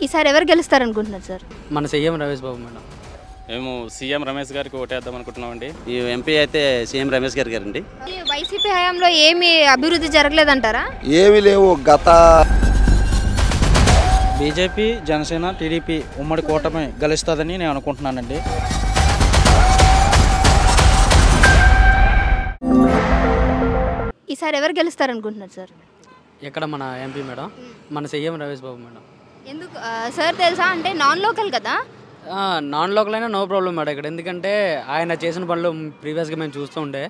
ఈసారి ఎవరు గెలుస్తారనుకుంటున్నారు సార్? మన సీఎం రమేష్ బాబు మేడం. మేము సీఎం రమేష్ గారికి ఓటేద్దాం అనుకుంటున్నామండి. ఈ ఎంపీ అయితే సీఎం రమేష్ గారు గారండి. ఈ వైసీపీ హయాంలో ఏమి అభివృద్ధి జరగలేదంటారా? ఏమీ లేవు. గత బీజేపీ, జనసేన, టీడీపీ ఉమ్మడి కూటమి గెలుస్తుందని నేను అనుకుంటున్నానండి. ఈసారి ఎవరు గెలుస్తారనుకుంటున్నారు సార్? ఎక్కడ మన ఎంపీ మేడం, మన సీఎం రమేష్ బాబు మేడం. ఎందుకు సార్ తెలుసా? అంటే నాన్ లోకల్ కదా. నాన్ లోకల్ అయినా నో ప్రాబ్లం మేడం ఇక్కడ. ఎందుకంటే ఆయన చేసిన పనులు ప్రీవియస్గా మేము చూస్తూ ఉండే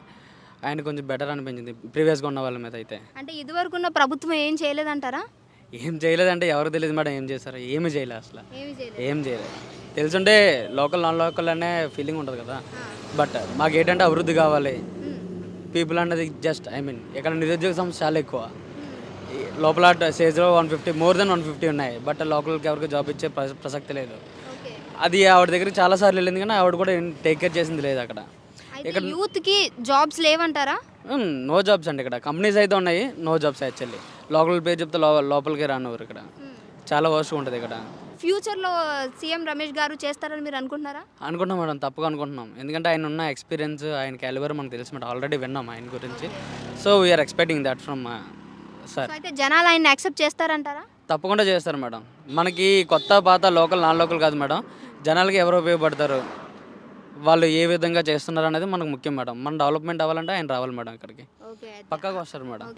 ఆయన కొంచెం బెటర్ అనిపించింది ప్రీవియస్గా ఉన్న వాళ్ళ మీద. అయితే అంటే ఇదివరకు ఉన్న ప్రభుత్వం ఏం చేయలేదంటారా? ఏం చేయలేదంటే ఎవరికి తెలియదు మేడం ఏం చేస్తారు. ఏమి చేయలేదు అసలు, ఏం చేయలేదు. తెలుసుంటే లోకల్ నాన్ లోకల్ అనే ఫీలింగ్ ఉంటుంది కదా. బట్ మాకు ఏంటంటే అభివృద్ధి కావాలి. పీపుల్ అన్నది జస్ట్ ఇక్కడ నిరుద్యోగ సమస్య చాలా ఎక్కువ. లోపల స్టేజ్లో 150 మోర్ దెన్ 150 ఉన్నాయి. బట్ లోకల్కి ఎవరికి జాబ్ ఇచ్చే ప్రసక్తి లేదు. అది ఆవిడ దగ్గరికి చాలాసార్లు వెళ్ళింది కానీ ఆవిడ కూడా టేక్ కేర్ చేసింది లేదు అక్కడ. ఇక్కడ యూత్కి జాబ్స్ లేవంటారా? నో జాబ్స్ అండి ఇక్కడ. కంపెనీస్ అయితే ఉన్నాయి, నో జాబ్స్ యాక్చువల్లీ. లోకల్ పేరు చెప్తే లోపలికి రానివ్వరు ఇక్కడ. చాలా వర్స్ట్ ఉంటుంది ఇక్కడ. ఫ్యూచర్లో సీఎం రమేష్ గారు చేస్తారని మీరు అనుకుంటున్నారా? అనుకుంటున్నాం మేడం, తప్పగా అనుకుంటున్నాం. ఎందుకంటే ఆయన ఉన్న ఎక్స్పీరియన్స్, ఆయన క్యాలిబర్ మనకు తెలుసు మేడం. ఆల్రెడీ విన్నాం ఆయన గురించి. So we are expecting that from sir. అయితే జనాలు ఆయన యాక్సెప్ట్ చేస్తారంటారా? తప్పకుండా చేస్తారు మేడం. మనకి కొత్త పాత లోకల్ నాన్ లోకల్ కాదు మేడం. జనాలకి ఎవరు ఉపయోగపడతారు, వాళ్ళు ఏ విధంగా చేస్తున్నారు అనేది మనకు ముఖ్యం మేడం. మన డెవలప్మెంట్ అవ్వాలంటే ఆయన రావాలి మేడం ఇక్కడికి. పక్కాగా వస్తారు మేడం.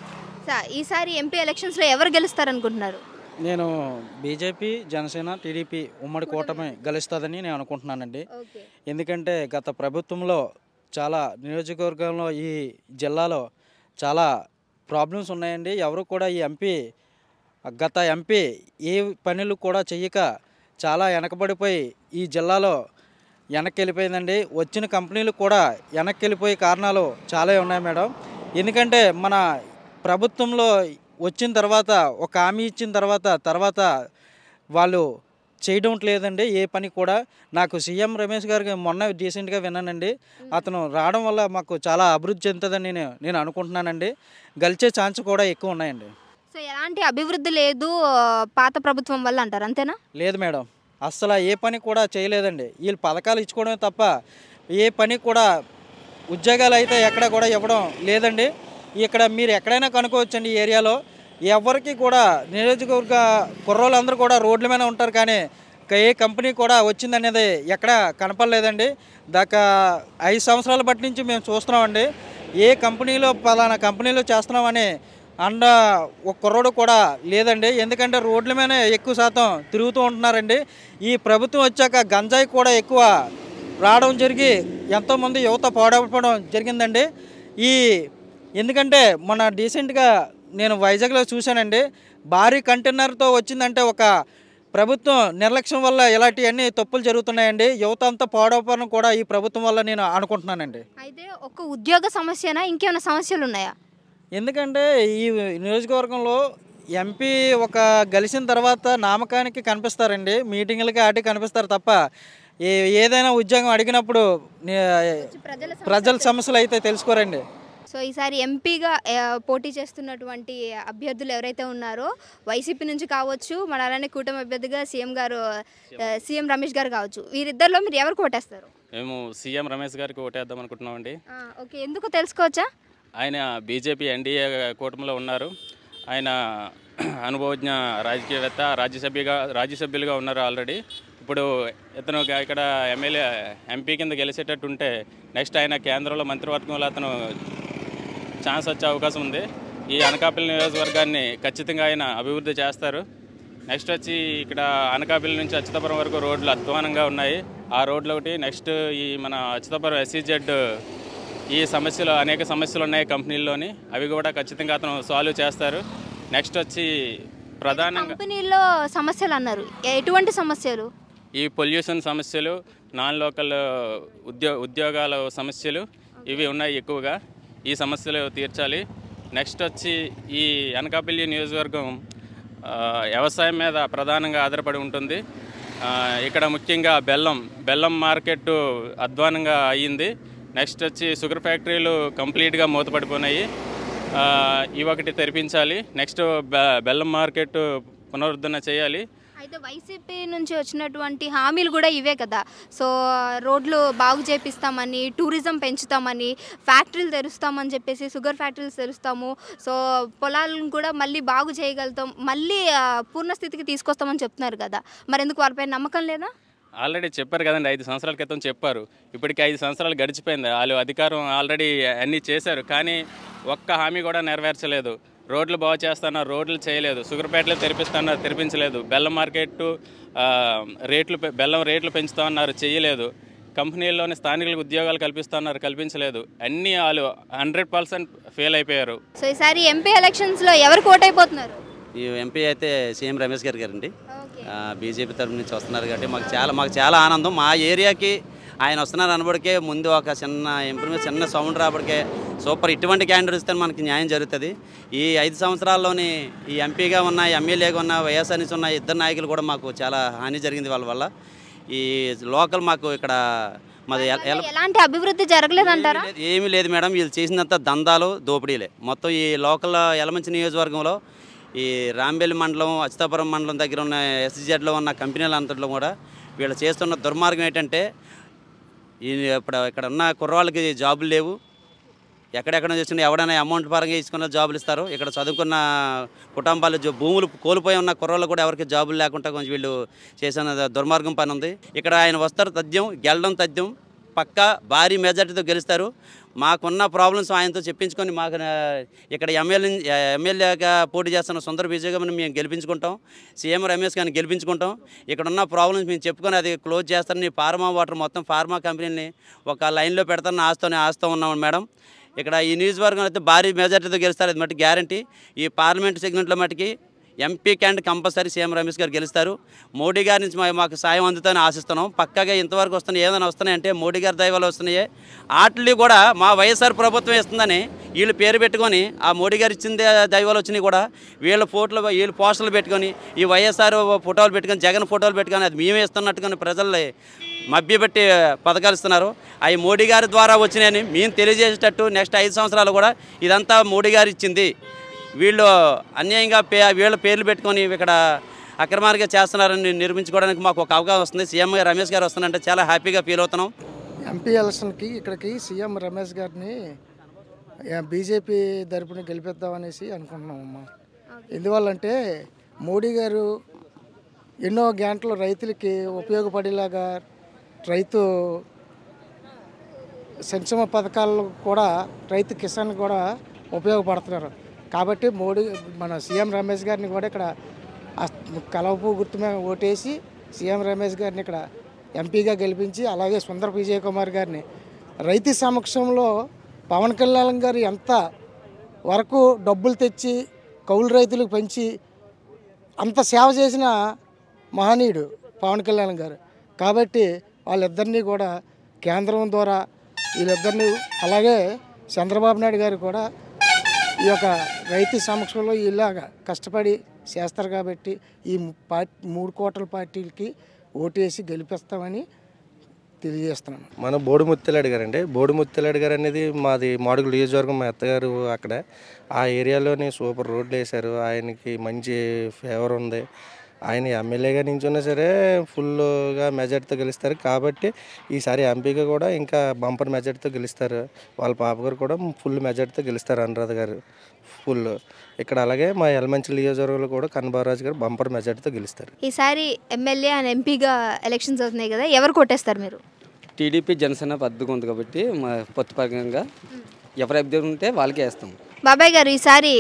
ఈసారి ఎంపీ ఎలక్షన్స్లో ఎవరు గెలుస్తారనుకుంటున్నారు? నేను బీజేపీ, జనసేన, టీడీపీ ఉమ్మడి కూటమి గెలుస్తుందని నేను అనుకుంటున్నానండి. ఎందుకంటే గత ప్రభుత్వంలో చాలా నియోజకవర్గంలో ఈ జిల్లాలో చాలా ప్రాబ్లమ్స్ ఉన్నాయండి. ఎవరు కూడా ఈ గత ఎంపీ ఏ పనులు కూడా చెయ్యక చాలా వెనకబడిపోయి ఈ జిల్లాలో వెనక్కి వెళ్ళిపోయిందండి. వచ్చిన కంపెనీలు కూడా వెనక్కి వెళ్ళిపోయే కారణాలు చాలా ఉన్నాయి మేడం. ఎందుకంటే మన ప్రభుత్వంలో వచ్చిన తర్వాత ఒక హామీ ఇచ్చిన తర్వాత వాళ్ళు చేయడం లేదండి ఏ పని కూడా. నాకు సీఎం రమేష్ గారికి మొన్న రీసెంట్గా విన్నానండి. అతను రావడం వల్ల మాకు చాలా అభివృద్ధి చెందుతుందని నేను అనుకుంటున్నానండి. గెలిచే ఛాన్స్ కూడా ఎక్కువ ఉన్నాయండి. సో ఎలాంటి అభివృద్ధి లేదు పాత ప్రభుత్వం వల్ల అంటారు, అంతేనా? లేదు మేడం, అస్సలు ఏ పని కూడా చేయలేదండి. వీళ్ళు పథకాలు ఇచ్చుకోవడమే తప్ప ఏ పని కూడా, ఉద్యోగాలు అయితే ఎక్కడ కూడా ఇవ్వడం లేదండి. ఇక్కడ మీరు ఎక్కడైనా కనుక్కోవచ్చండి ఈ ఏరియాలో. ఎవరికి కూడా నియోజకవర్గ కుర్రోళ్ళందరూ కూడా రోడ్ల మీద ఉంటారు కానీ ఏ కంపెనీ కూడా వచ్చిందనేది ఎక్కడ కనపడలేదండి. దాకా 5 సంవత్సరాల బట్టి నుంచి మేము చూస్తున్నామండి. ఏ కంపెనీలో పలానా కంపెనీలో చేస్తున్నామని ఒక కుర్రోడు కూడా లేదండి. ఎందుకంటే రోడ్ల మీద ఎక్కువ శాతం తిరుగుతూ ఉంటున్నారండి. ఈ ప్రభుత్వం వచ్చాక గంజాయి కూడా ఎక్కువ రావడం జరిగి ఎంతోమంది యువత పాడైపోవడం జరిగిందండి. ఎందుకంటే మొన్న రీసెంట్గా నేను వైజాగ్లో చూశానండి. భారీ కంటైనర్తో వచ్చిందంటే ఒక ప్రభుత్వం నిర్లక్ష్యం వల్ల ఇలాంటివన్నీ తప్పులు జరుగుతున్నాయండి. యువత అంతా పాడైపోవడం కూడా ఈ ప్రభుత్వం వల్ల నేను అనుకుంటున్నానండి. అయితే ఒక ఉద్యోగ సమస్యనా, ఇంకేమైనా సమస్యలు ఉన్నాయా? ఎందుకంటే ఈ నియోజకవర్గంలో ఎంపీ గెలిచిన తర్వాత నామకానికి కనిపిస్తారండి, మీటింగులకి ఆటికి కనిపిస్తారు తప్ప ఏదైనా ఉద్యోగం అడిగినప్పుడు ప్రజల సమస్యలు అయితే తెలుసుకోరండి. సో ఈసారి ఎంపీగా పోటీ చేస్తున్నటువంటి అభ్యర్థులు ఎవరైతే ఉన్నారో వైసీపీ నుంచి కావచ్చు, మన అలానే కూటమి అభ్యర్థిగా సీఎం రమేష్ గారు కావచ్చు, వీరిద్దరిలో మీరు ఎవరికి ఓటేస్తారు? మేము సీఎం రమేష్ గారికి ఓటేద్దాం అనుకుంటున్నామండి. ఓకే, ఎందుకు తెలుసుకోవచ్చా? ఆయన బీజేపీ ఎన్డీఏ కూటమిలో ఉన్నారు. ఆయన అనుభవజ్ఞ రాజకీయవేత్త, రాజ్యసభ్యులుగా ఉన్నారు ఆల్రెడీ. ఇప్పుడు ఇతను ఇక్కడ ఎంపీ కింద గెలిచేటట్టు ఉంటే నెక్స్ట్ ఆయన కేంద్రంలో మంత్రివర్గంలో అతను ఛాన్స్ వచ్చే అవకాశం ఉంది. ఈ అనకాపల్లి నియోజకవర్గాన్ని ఖచ్చితంగా ఆయన అభివృద్ధి చేస్తారు. నెక్స్ట్ వచ్చి ఇక్కడ అనకాపల్లి నుంచి అచ్యుతాపురం వరకు రోడ్లు అధ్వానంగా ఉన్నాయి. ఆ రోడ్లు ఒకటి. నెక్స్ట్ ఈ మన అచ్యుతాపురం SEZ ఈ సమస్యలు, అనేక సమస్యలు ఉన్నాయి కంపెనీల్లోని, అవి కూడా ఖచ్చితంగా అతను సాల్వ్ చేస్తారు. నెక్స్ట్ వచ్చి ప్రధానంగా కంపెనీల్లో సమస్యలు అన్నారు, ఎటువంటి సమస్యలు? ఈ పొల్యూషన్ సమస్యలు, నాన్ లోకల్ ఉద్యోగాల సమస్యలు ఇవి ఉన్నాయి ఎక్కువగా. ఈ సమస్యలు తీర్చాలి. నెక్స్ట్ వచ్చి ఈ అనకాపల్లి నియోజకవర్గం వ్యవసాయం మీద ప్రధానంగా ఆధారపడి ఉంటుంది. ఇక్కడ ముఖ్యంగా బెల్లం మార్కెట్ అధ్వానంగా అయ్యింది. నెక్స్ట్ వచ్చి షుగర్ ఫ్యాక్టరీలు కంప్లీట్గా మూతపడిపోయినాయి. ఇవి ఒకటి తెరిపించాలి. నెక్స్ట్ బెల్లం మార్కెట్ పునరుద్ధరణ చేయాలి. అయితే వైసీపీ నుంచి వచ్చినటువంటి హామీలు కూడా ఇవే కదా. సో రోడ్లు బాగు చేపిస్తామని, టూరిజం పెంచుతామని, ఫ్యాక్టరీలు తెరుస్తామని చెప్పేసి, షుగర్ ఫ్యాక్టరీలు తెరుస్తాము, సో పొలాలను కూడా మళ్ళీ బాగు చేయగలుగుతాం, మళ్ళీ పూర్ణ స్థితికి తీసుకొస్తామని చెప్తున్నారు కదా. మరి ఎందుకు వారిపై నమ్మకం లేదా? ఆల్రెడీ చెప్పారు కదండి, 5 సంవత్సరాల క్రితం చెప్పారు. ఇప్పటికి 5 సంవత్సరాలు గడిచిపోయింది. వాళ్ళు అధికారం ఆల్రెడీ అన్నీ చేశారు, కానీ ఒక్క హామీ కూడా నెరవేర్చలేదు. రోడ్లు బాగు చేస్తున్నారు, రోడ్లు చేయలేదు. షుగర్పేటలు తెరిపిస్తున్నారు, తెరిపించలేదు. బెల్లం మార్కెట్ బెల్లం రేట్లు పెంచుతామన్నారు, చేయలేదు. కంపెనీల్లోని స్థానికులకు ఉద్యోగాలు కల్పిస్తున్నారు, కల్పించలేదు. అన్నీ వాళ్ళు 100% ఫెయిల్ అయిపోయారు. సో ఈసారి ఎంపీ ఎలక్షన్స్లో ఎవరు కోటైపోతున్నారు? ఈ ఎంపీ అయితే సీఎం రమేష్ గారండి. బీజేపీ తరఫు నుంచి వస్తున్నారు కాబట్టి మాకు చాలా ఆనందం. మా ఏరియాకి ఆయన వస్తున్నారు అనబడికే ముందు ఒక చిన్న ఇంప్రూవ్మెంట్, చిన్న సౌండ్ రాబడికే సూపర్. ఇటువంటి క్యాండిడేట్ ఇస్తే మనకి న్యాయం జరుగుతుంది. ఈ 5 సంవత్సరాల్లోని ఈ ఎంపీగా ఉన్న, ఎమ్మెల్యేగా ఉన్న, వైఎస్ఆర్ నుంచి ఉన్న ఇద్దరు నాయకులు కూడా మాకు చాలా హాని జరిగింది వాళ్ళ వల్ల. ఈ లోకల్ మాకు ఇక్కడ మాది ఎలాంటి అభివృద్ధి జరగలేదంటారా? ఏమీ లేదు మేడం. వీళ్ళు చేసినంత దందాలు, దోపిడీలే మొత్తం. ఈ లోకల్ యలమంచి నియోజకవర్గంలో ఈ రాంబెల్లి మండలం, అచ్యుతాపురం మండలం దగ్గర ఉన్న ఎస్జెడ్లో ఉన్న కంపెనీలు అంతట్లో కూడా వీళ్ళు చేస్తున్న దుర్మార్గం ఏంటంటే, ఇప్పుడు ఇక్కడ ఉన్న కుర్రవాళ్ళకి జాబులు లేవు. ఎక్కడెక్కడ చేస్తున్న ఎవడైనా అమౌంట్ పరంగా ఇచ్చుకున్న జాబులు ఇస్తారు. ఇక్కడ చదువుకున్న కుటుంబాలు భూములు కోల్పోయి ఉన్న కుర్రలు కూడా ఎవరికి జాబులు లేకుండా కొంచెం వీళ్ళు చేసిన దుర్మార్గం పని ఉంది. ఇక్కడ ఆయన వస్తారు తథ్యం, గెలడం తథ్యం, పక్కా భారీ మెజార్టీతో గెలుస్తారు. మాకున్న ప్రాబ్లమ్స్ ఆయనతో చెప్పించుకొని మాకు ఇక్కడ ఎమ్మెల్యేగా పోటీ చేస్తున్న సుందర విజయ్ గారిని మేము గెలిపించుకుంటాం, సీఎం రమేష్ గారిని గెలిపించుకుంటాం. ఇక్కడ ఉన్న ప్రాబ్లమ్స్ మేము చెప్పుకొని అది క్లోజ్ చేస్తారని ఫార్మా వాటర్ మొత్తం ఫార్మా కంపెనీని ఒక లైన్లో పెడతారని ఆస్తూ ఉన్నాం మేడం. ఇక్కడ ఈ నియోజకవర్గం అయితే భారీ మెజార్టీతో గెలుస్తారు, అది మట్టి గ్యారంటీ. ఈ పార్లమెంట్ సెగ్మెంట్లో మట్టుకి MP candidate compulsory CM Ramesh గారు గెలుస్తారు. మోడీ గారి నుంచి మాకు సాయం అందుతుందని ఆశిస్తున్నాం. పక్కాగా ఇంతవరకు వస్తున్నాయి, ఏదైనా వస్తున్నాయంటే మోడీ గారి దయ వల్ల వస్తున్నాయి. వాటిని కూడా మా వైఎస్ఆర్ ప్రభుత్వం ఇస్తుందని వీళ్ళు పేరు పెట్టుకొని, ఆ మోడీ గారు ఇచ్చిందే దయ వల్ల వచ్చినాయి కూడా వీళ్ళు పోస్టర్లు పెట్టుకొని, ఈ వైఎస్ఆర్ ఫోటోలు పెట్టుకొని, జగన్ ఫోటోలు పెట్టుకొని అది మేమే ఇస్తున్నట్టుకొని ప్రజల్ని మభ్యపెట్టి పథకాలు ఇస్తున్నారు. అవి మోడీ గారి ద్వారా వచ్చినాయని మేము తెలియజేసేటట్టు నెక్స్ట్ 5 సంవత్సరాలు కూడా ఇదంతా మోడీ గారు ఇచ్చింది, వీళ్ళు అన్యాయంగా వీళ్ళ పేర్లు పెట్టుకొని ఇక్కడ అక్రమాలుగా చేస్తున్నారని నిరూపించుకోవడానికి మాకు ఒక అవకాశం వస్తుంది. సీఎం రమేష్ గారు వస్తున్నారంటే చాలా హ్యాపీగా ఫీల్ అవుతున్నాం. ఎంపీ ఎలక్షన్కి ఇక్కడికి సీఎం రమేష్ గారిని బీజేపీ తరపున గెలిపిద్దామనేసి అనుకుంటున్నామమ్మా. ఎందువల్లంటే మోడీ గారు ఎన్నో గంటలు రైతులకి ఉపయోగపడేలాగా రైతు సంక్షేమ పథకాలు కూడా రైతు కిసాన్ కూడా ఉపయోగపడుతున్నారు. కాబట్టి మన సీఎం రమేష్ గారిని కూడా ఇక్కడ కలవపు గుర్తు మీద ఓటేసి సీఎం రమేష్ గారిని ఇక్కడ ఎంపీగా గెలిపించి, అలాగే సుందర విజయ్ కుమార్ గారిని రైతు సమక్షంలో పవన్ కళ్యాణ్ గారు ఎంత వరకు డబ్బులు తెచ్చి కౌలు రైతులకు పెంచి అంత సేవ చేసిన మహనీయుడు పవన్ కళ్యాణ్ గారు. కాబట్టి వాళ్ళిద్దరినీ కూడా కేంద్రం ద్వారా వీళ్ళిద్దరిని, అలాగే చంద్రబాబు నాయుడు గారు కూడా ఈ యొక్క రైతు సమక్షంలో ఇలాగా కష్టపడి చేస్తారు. కాబట్టి ఈ 3 కోట్ల పార్టీలకి ఓటేసి గెలిపిస్తామని తెలియజేస్తున్నాను. మన బోడిముత్యాలడు గారు అండి. బోడిముత్యాలడు గారు అనేది మాది మాడుగుల నియోజకవర్గం, మా అత్తగారు అక్కడ. ఆ ఏరియాలోని సూపర్ రోడ్లు వేశారు, ఆయనకి మంచి ఫేవర్ ఉంది. ఆయన ఎమ్మెల్యేగా నించున్నా సరే ఫుల్గా మెజార్టీతో గెలుస్తారు. కాబట్టి ఈసారి ఎంపీగా కూడా ఇంకా బంపర్ మెజార్టీతో గెలుస్తారు. వాళ్ళ పాప గారు కూడా ఫుల్ మెజార్టీతో గెలుస్తారు, అనురాధ గారు ఫుల్. ఇక్కడ అలాగే మా యలమంచి నియోజకవర్గంలో కూడా కన్నబాబు గారు బంపర్ మెజార్టీతో గెలుస్తారు. ఈసారి ఎమ్మెల్యే అండ్ ఎంపీగా ఎలక్షన్స్ అవుతున్నాయి కదా, ఎవరు కొట్టేస్తారు మీరు? టీడీపీ జనసేన పద్ధతిగా ఉంది కాబట్టి మా పొత్తు పరంగా ఎవరు అభ్యర్థి ఉంటే వాళ్ళకే వేస్తాం. బాబాయ్ గారు ఈసారి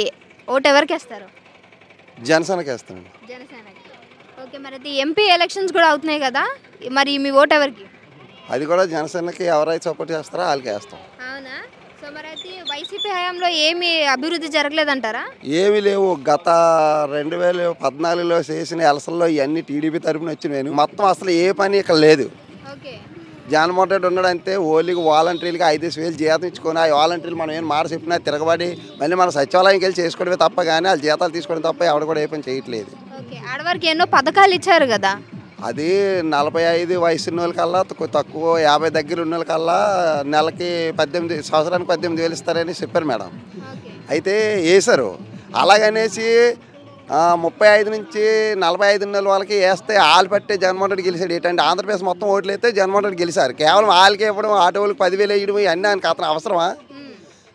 ఓటు ఎవరికి వేస్తారు? జనసేనకి వేస్తామండి. జనసేనకి. ఓకే, మరి అది ఎంపీ ఎలక్షన్స్ కూడా అవుతున్నాయి కదా, మరి మీ ఓటు ఎవరికి? అది కూడా జనసేనకి ఎవరైతే సపోర్ట్ చేస్తారో వాళ్ళకి వేస్తాం. అవునా? సో మరి అయితే వైసీపీ హయాంలో ఏమి అభివృద్ధి జరగలేదంటారా? ఏమీ లేవు. గత 2014లో చేసిన ఎలసల్లో ఇవన్నీ టీడీపీ తరపున వచ్చినాయి. మొత్తం అసలు ఏ పని ఇక్కడ లేదు. ఓకే. జగన్మోహన్ రెడ్డి ఉన్నాడంటే ఓన్లీకి వాలంటీర్లకి 5,000 జీతం ఇచ్చుకొని, ఆ వాలంటీర్లు మనం ఏం మాట చెప్పినా తిరగబడి మళ్ళీ మన సచివాలయంకి వెళ్ళి చేసుకోవడమే తప్ప, కానీ వాళ్ళు జీతాలు తీసుకోవడం తప్ప ఎవరు కూడా ఏ పని చేయట్లేదు. ఓకే, ఆడవారికి ఎన్నో పథకాలు ఇచ్చారు కదా, అది 45 వయసు ఉన్న వాళ్ళకల్లా తక్కువ 50 దగ్గర ఉన్న వాళ్ళకల్లా నెలకి 18 సంవత్సరానికి 18,000 ఇస్తారని చెప్పారు మేడం. అయితే వేశారు. అలాగనేసి 35 నుంచి 45 నెలల వాళ్ళకి వేస్తే ఆలు పట్టే జగన్మోహన్ రెడ్డి గెలిచాడు. ఏంటంటే ఆంధ్రప్రదేశ్ మొత్తం ఓట్లు అయితే జగన్మోహన్ రెడ్డి గెలిచారు. కేవలం వాళ్ళకి ఇవ్వడం, ఆటోలకు 10,000 వేయడం ఇవన్నీ ఆయనకి అతను అవసరమా?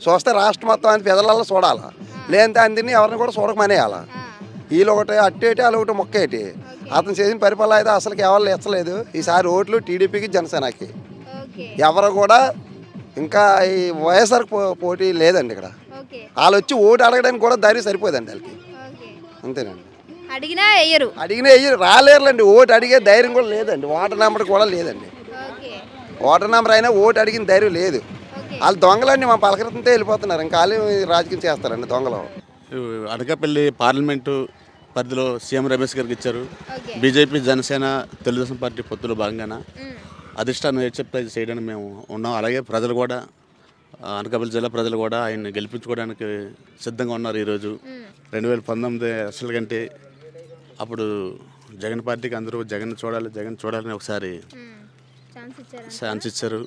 చూస్తే రాష్ట్రం మొత్తం అని ప్రజలలో చూడాలి. లేదంటే అందరినీ ఎవరిని కూడా చూడకమనేయాలి. వీళ్ళు ఒకటి అట్టేటి వాళ్ళు ఒకటి మొక్కేటి. అతను చేసిన పరిపాలన అయితే అసలు కేవలం ఇచ్చలేదు. ఈసారి ఓట్లు టీడీపీకి, జనసేనకి. ఎవరు కూడా ఇంకా ఈ వైఎస్ఆర్ పోటీ లేదండి ఇక్కడ. వాళ్ళు వచ్చి ఓటు అడగడానికి కూడా ధైర్యం సరిపోదండి వాళ్ళకి. అంతేనండి. అడిగినా వేయరు, రాలేరులేండి. ఓటు అడిగే ధైర్యం కూడా లేదండి. ఓటర్ నెంబర్ కూడా లేదండి. ఓటర్ నెంబర్ అయినా ఓటు అడిగిన ధైర్యం లేదు. వాళ్ళు దొంగలండి. మా పలకరితంతో వెళ్ళిపోతున్నారు. ఇంకా వాళ్ళు రాజకీయం చేస్తారండి దొంగలు. అనకాపల్లి పార్లమెంటు పరిధిలో సీఎం రమేష్ గారికి ఇచ్చారు. బీజేపీ, జనసేన, తెలుగుదేశం పార్టీ పొత్తులో భాగంగాన అధిష్టానం ఏ చెప్తే చేయడానికి మేము ఉన్నాం. అలాగే ప్రజలు కూడా, అనకాపల్లి జిల్లా ప్రజలు కూడా ఆయన్ని గెలిపించుకోవడానికి సిద్ధంగా ఉన్నారు. ఈరోజు 2019 అసలు కంటే అప్పుడు జగన్ పార్టీకి అందరూ జగన్ చూడాలని ఒకసారి ఛాన్స్ ఇచ్చారు.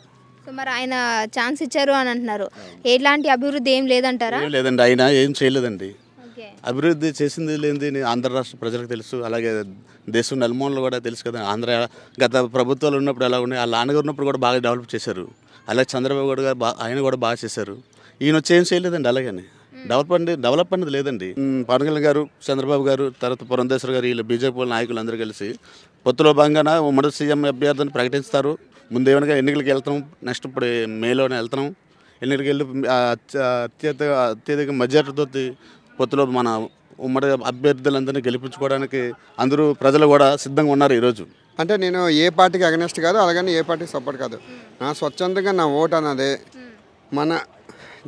మరి ఆయన ఛాన్స్ ఇచ్చారు అని అంటున్నారు. ఎలాంటి అభివృద్ధి ఏం లేదంటారా? ఏం లేదండి, ఆయన ఏం చేయలేదండి. అభివృద్ధి చేసింది లేనిది ఆంధ్ర రాష్ట్ర ప్రజలకు తెలుసు. అలాగే దేశం నలుమూలలు కూడా తెలుసు కదా. ఆంధ్ర గత ప్రభుత్వాలు ఉన్నప్పుడు ఎలా ఉన్నాయి, వాళ్ళ నాన్నగారు ఉన్నప్పుడు కూడా బాగా డెవలప్ చేశారు. అలాగే చంద్రబాబు గారు ఆయన కూడా బాగా చేశారు. ఈయన వచ్చి ఏం చేయలేదండి. అలాగని డెవలప్ అనేది లేదండి. పవన్ కళ్యాణ్ గారు, చంద్రబాబు గారు, తర్వాత పురంధేశ్వర్ గారు, వీళ్ళు బీజేపీ నాయకులు అందరూ కలిసి పొత్తులో భాగంగా ఉమ్మడి సీఎం అభ్యర్థిని ప్రకటిస్తారు. ముందేమనగా ఎన్నికలకు వెళ్తాం. నెక్స్ట్ ఇప్పుడు మేలోనే వెళ్తున్నాం. ఎన్నికలకు వెళ్ళి అత్యధిక మెజార్టీతో పొత్తులో మన ఉమ్మడి అభ్యర్థులందరినీ గెలిపించుకోవడానికి అందరూ ప్రజలు కూడా సిద్ధంగా ఉన్నారు ఈరోజు. అంటే నేను ఏ పార్టీకి అగనెస్ట్ కాదు, అలాగని ఏ పార్టీకి సపోర్ట్ కాదు. నా స్వచ్ఛందంగా నా ఓటు అన్నది మన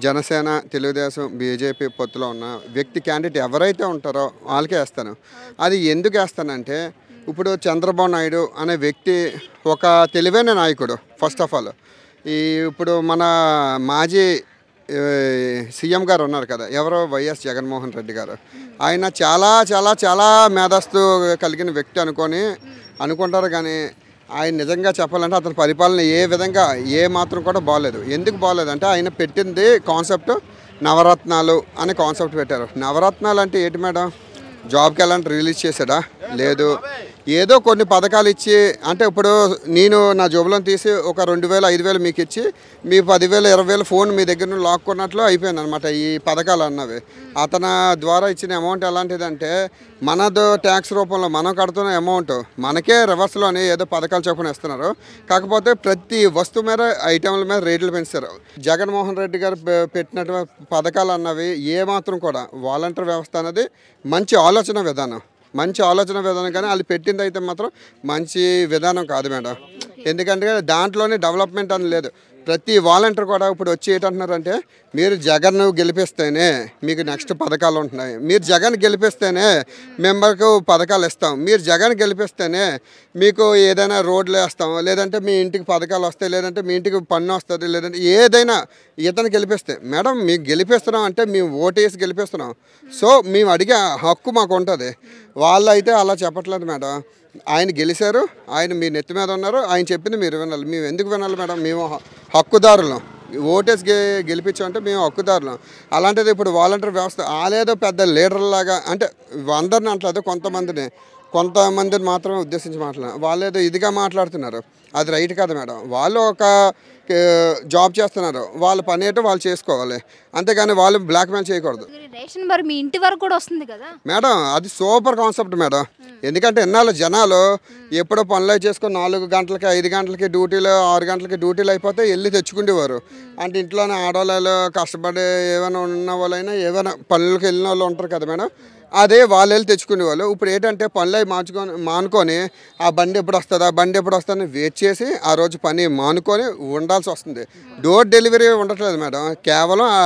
జనసేన, తెలుగుదేశం, బీజేపీ పొత్తులో ఉన్న వ్యక్తి క్యాండిడేట్ ఎవరైతే ఉంటారో వాళ్ళకే వేస్తాను. అది ఎందుకు వేస్తానంటే, ఇప్పుడు చంద్రబాబు నాయుడు అనే వ్యక్తి ఒక తెలివైన నాయకుడు. ఫస్ట్ ఆఫ్ ఆల్ ఇప్పుడు మన మాజీ సీఎం గారు ఉన్నారు కదా, ఎవరో వైఎస్ జగన్మోహన్ రెడ్డి గారు. ఆయన చాలా చాలా చాలా మేధస్సు కలిగిన వ్యక్తి అనుకుంటారు. కానీ ఆయన నిజంగా చెప్పాలంటే అతని పరిపాలన ఏ విధంగా ఏ మాత్రం కూడా బాగలేదు. ఎందుకు బాగలేదు అంటే, ఆయన పెట్టింది కాన్సెప్ట్ నవరత్నాలు అనే కాన్సెప్ట్ పెట్టారు. నవరత్నాలు అంటే ఏంటి మేడం? జాబ్ క్యాలెండర్ రిలీజ్ చేశాడా? లేదు. ఏదో కొన్ని పథకాలు ఇచ్చి, అంటే ఇప్పుడు నేను నా జోబులో తీసి ఒక 2,000, 5,000 మీకు ఇచ్చి మీ 10,000, 20,000 ఫోన్ మీ దగ్గర నుండి లాక్కున్నట్లు అయిపోయింది అనమాట ఈ పథకాలు అన్నవి. అతని ద్వారా ఇచ్చిన అమౌంట్ ఎలాంటిదంటే, మనదో ట్యాక్స్ రూపంలో మనం కడుతున్న అమౌంట్ మనకే రివర్స్లోనే ఏదో పథకాలు చొప్పున ఇస్తున్నారు. కాకపోతే ప్రతి వస్తువు మీద, ఐటెంల మీద రేట్లు పెంచారు. జగన్మోహన్ రెడ్డి గారు పెట్టినటువంటి పథకాలు అన్నవి ఏమాత్రం కూడా వాలంటీర్ వ్యవస్థ అనేది మంచి ఆలోచన విధానం కానీ వాళ్ళు పెట్టింది అయితే మాత్రం మంచి విధానం కాదు మేడం. ఎందుకంటే దాంట్లోనే డెవలప్మెంట్ అని లేదు. ప్రతి వాలంటీర్ కూడా ఇప్పుడు వచ్చి ఏంటంటున్నారంటే, మీరు జగన్ గెలిపిస్తేనే మీకు నెక్స్ట్ పథకాలు ఉంటున్నాయి, మీరు జగన్ గెలిపిస్తేనే మెంబర్కు పథకాలు ఇస్తాం, మీరు జగన్ గెలిపిస్తేనే మీకు ఏదైనా రోడ్లు వేస్తాం, లేదంటే మీ ఇంటికి పథకాలు వస్తాయి, లేదంటే మీ ఇంటికి పన్ను వస్తుంది, లేదంటే ఏదైనా ఇతను గెలిపిస్తే. మేడం మీకు గెలిపిస్తున్నాం అంటే మేము ఓటేసి గెలిపిస్తున్నాం. సో మేము అడిగే హక్కు మాకు ఉంటుంది. వాళ్ళు అయితే అలా చెప్పట్లేదు మేడం. ఆయన గెలిచారు, ఆయన మీ నెత్తి మీద ఉన్నారు, ఆయన చెప్పింది మీరు వినాలి. మేము ఎందుకు వినాలి మేడం? మేము హక్కుదారులం. ఓటేసి గెలిపించామంటే మేము హక్కుదారులం. అలాంటిది ఇప్పుడు వాలంటీర్ వ్యవస్థ ఆలేదో పెద్ద లీడర్లాగా, అంటే అందరిని అంటలేదు, కొంతమందిని మాత్రమే ఉద్దేశించి మాట్లాడారు. వాళ్ళు ఏదో ఇదిగా మాట్లాడుతున్నారు. అది రైట్ కాదు మేడం. వాళ్ళు ఒక జాబ్ చేస్తున్నారు, వాళ్ళ పని ఏంటో వాళ్ళు చేసుకోవాలి, అంతేగాని వాళ్ళు బ్లాక్మెయిల్ చేయకూడదు. రేషన్ మరి మీ ఇంటి వరకు కూడా వస్తుంది కదా మేడం. అది సూపర్ కాన్సెప్ట్ మేడం. ఎందుకంటే ఎన్నాళ్ళు జనాలు ఎప్పుడో పనులు చేసుకొని 4 గంటలకి 5 గంటలకి డ్యూటీలు 6 గంటలకి డ్యూటీలు అయిపోతే వెళ్ళి తెచ్చుకునేవారు. అంటే ఇంట్లోనే ఆడవాళ్ళు కష్టపడి ఏమైనా ఉన్న వాళ్ళైనా ఏమైనా పనులకు వెళ్ళిన వాళ్ళు ఉంటారు కదా మేడం, అదే వాళ్ళు వెళ్ళి తెచ్చుకునేవాళ్ళు. ఇప్పుడు ఏంటంటే పనులు మానుకొని ఆ బండి ఎప్పుడు వస్తుందని వెయిట్ చేసి ఆ రోజు పని మానుకొని ఉండాల్సి వస్తుంది. డోర్ డెలివరీ ఉండట్లేదు మేడం. కేవలం ఆ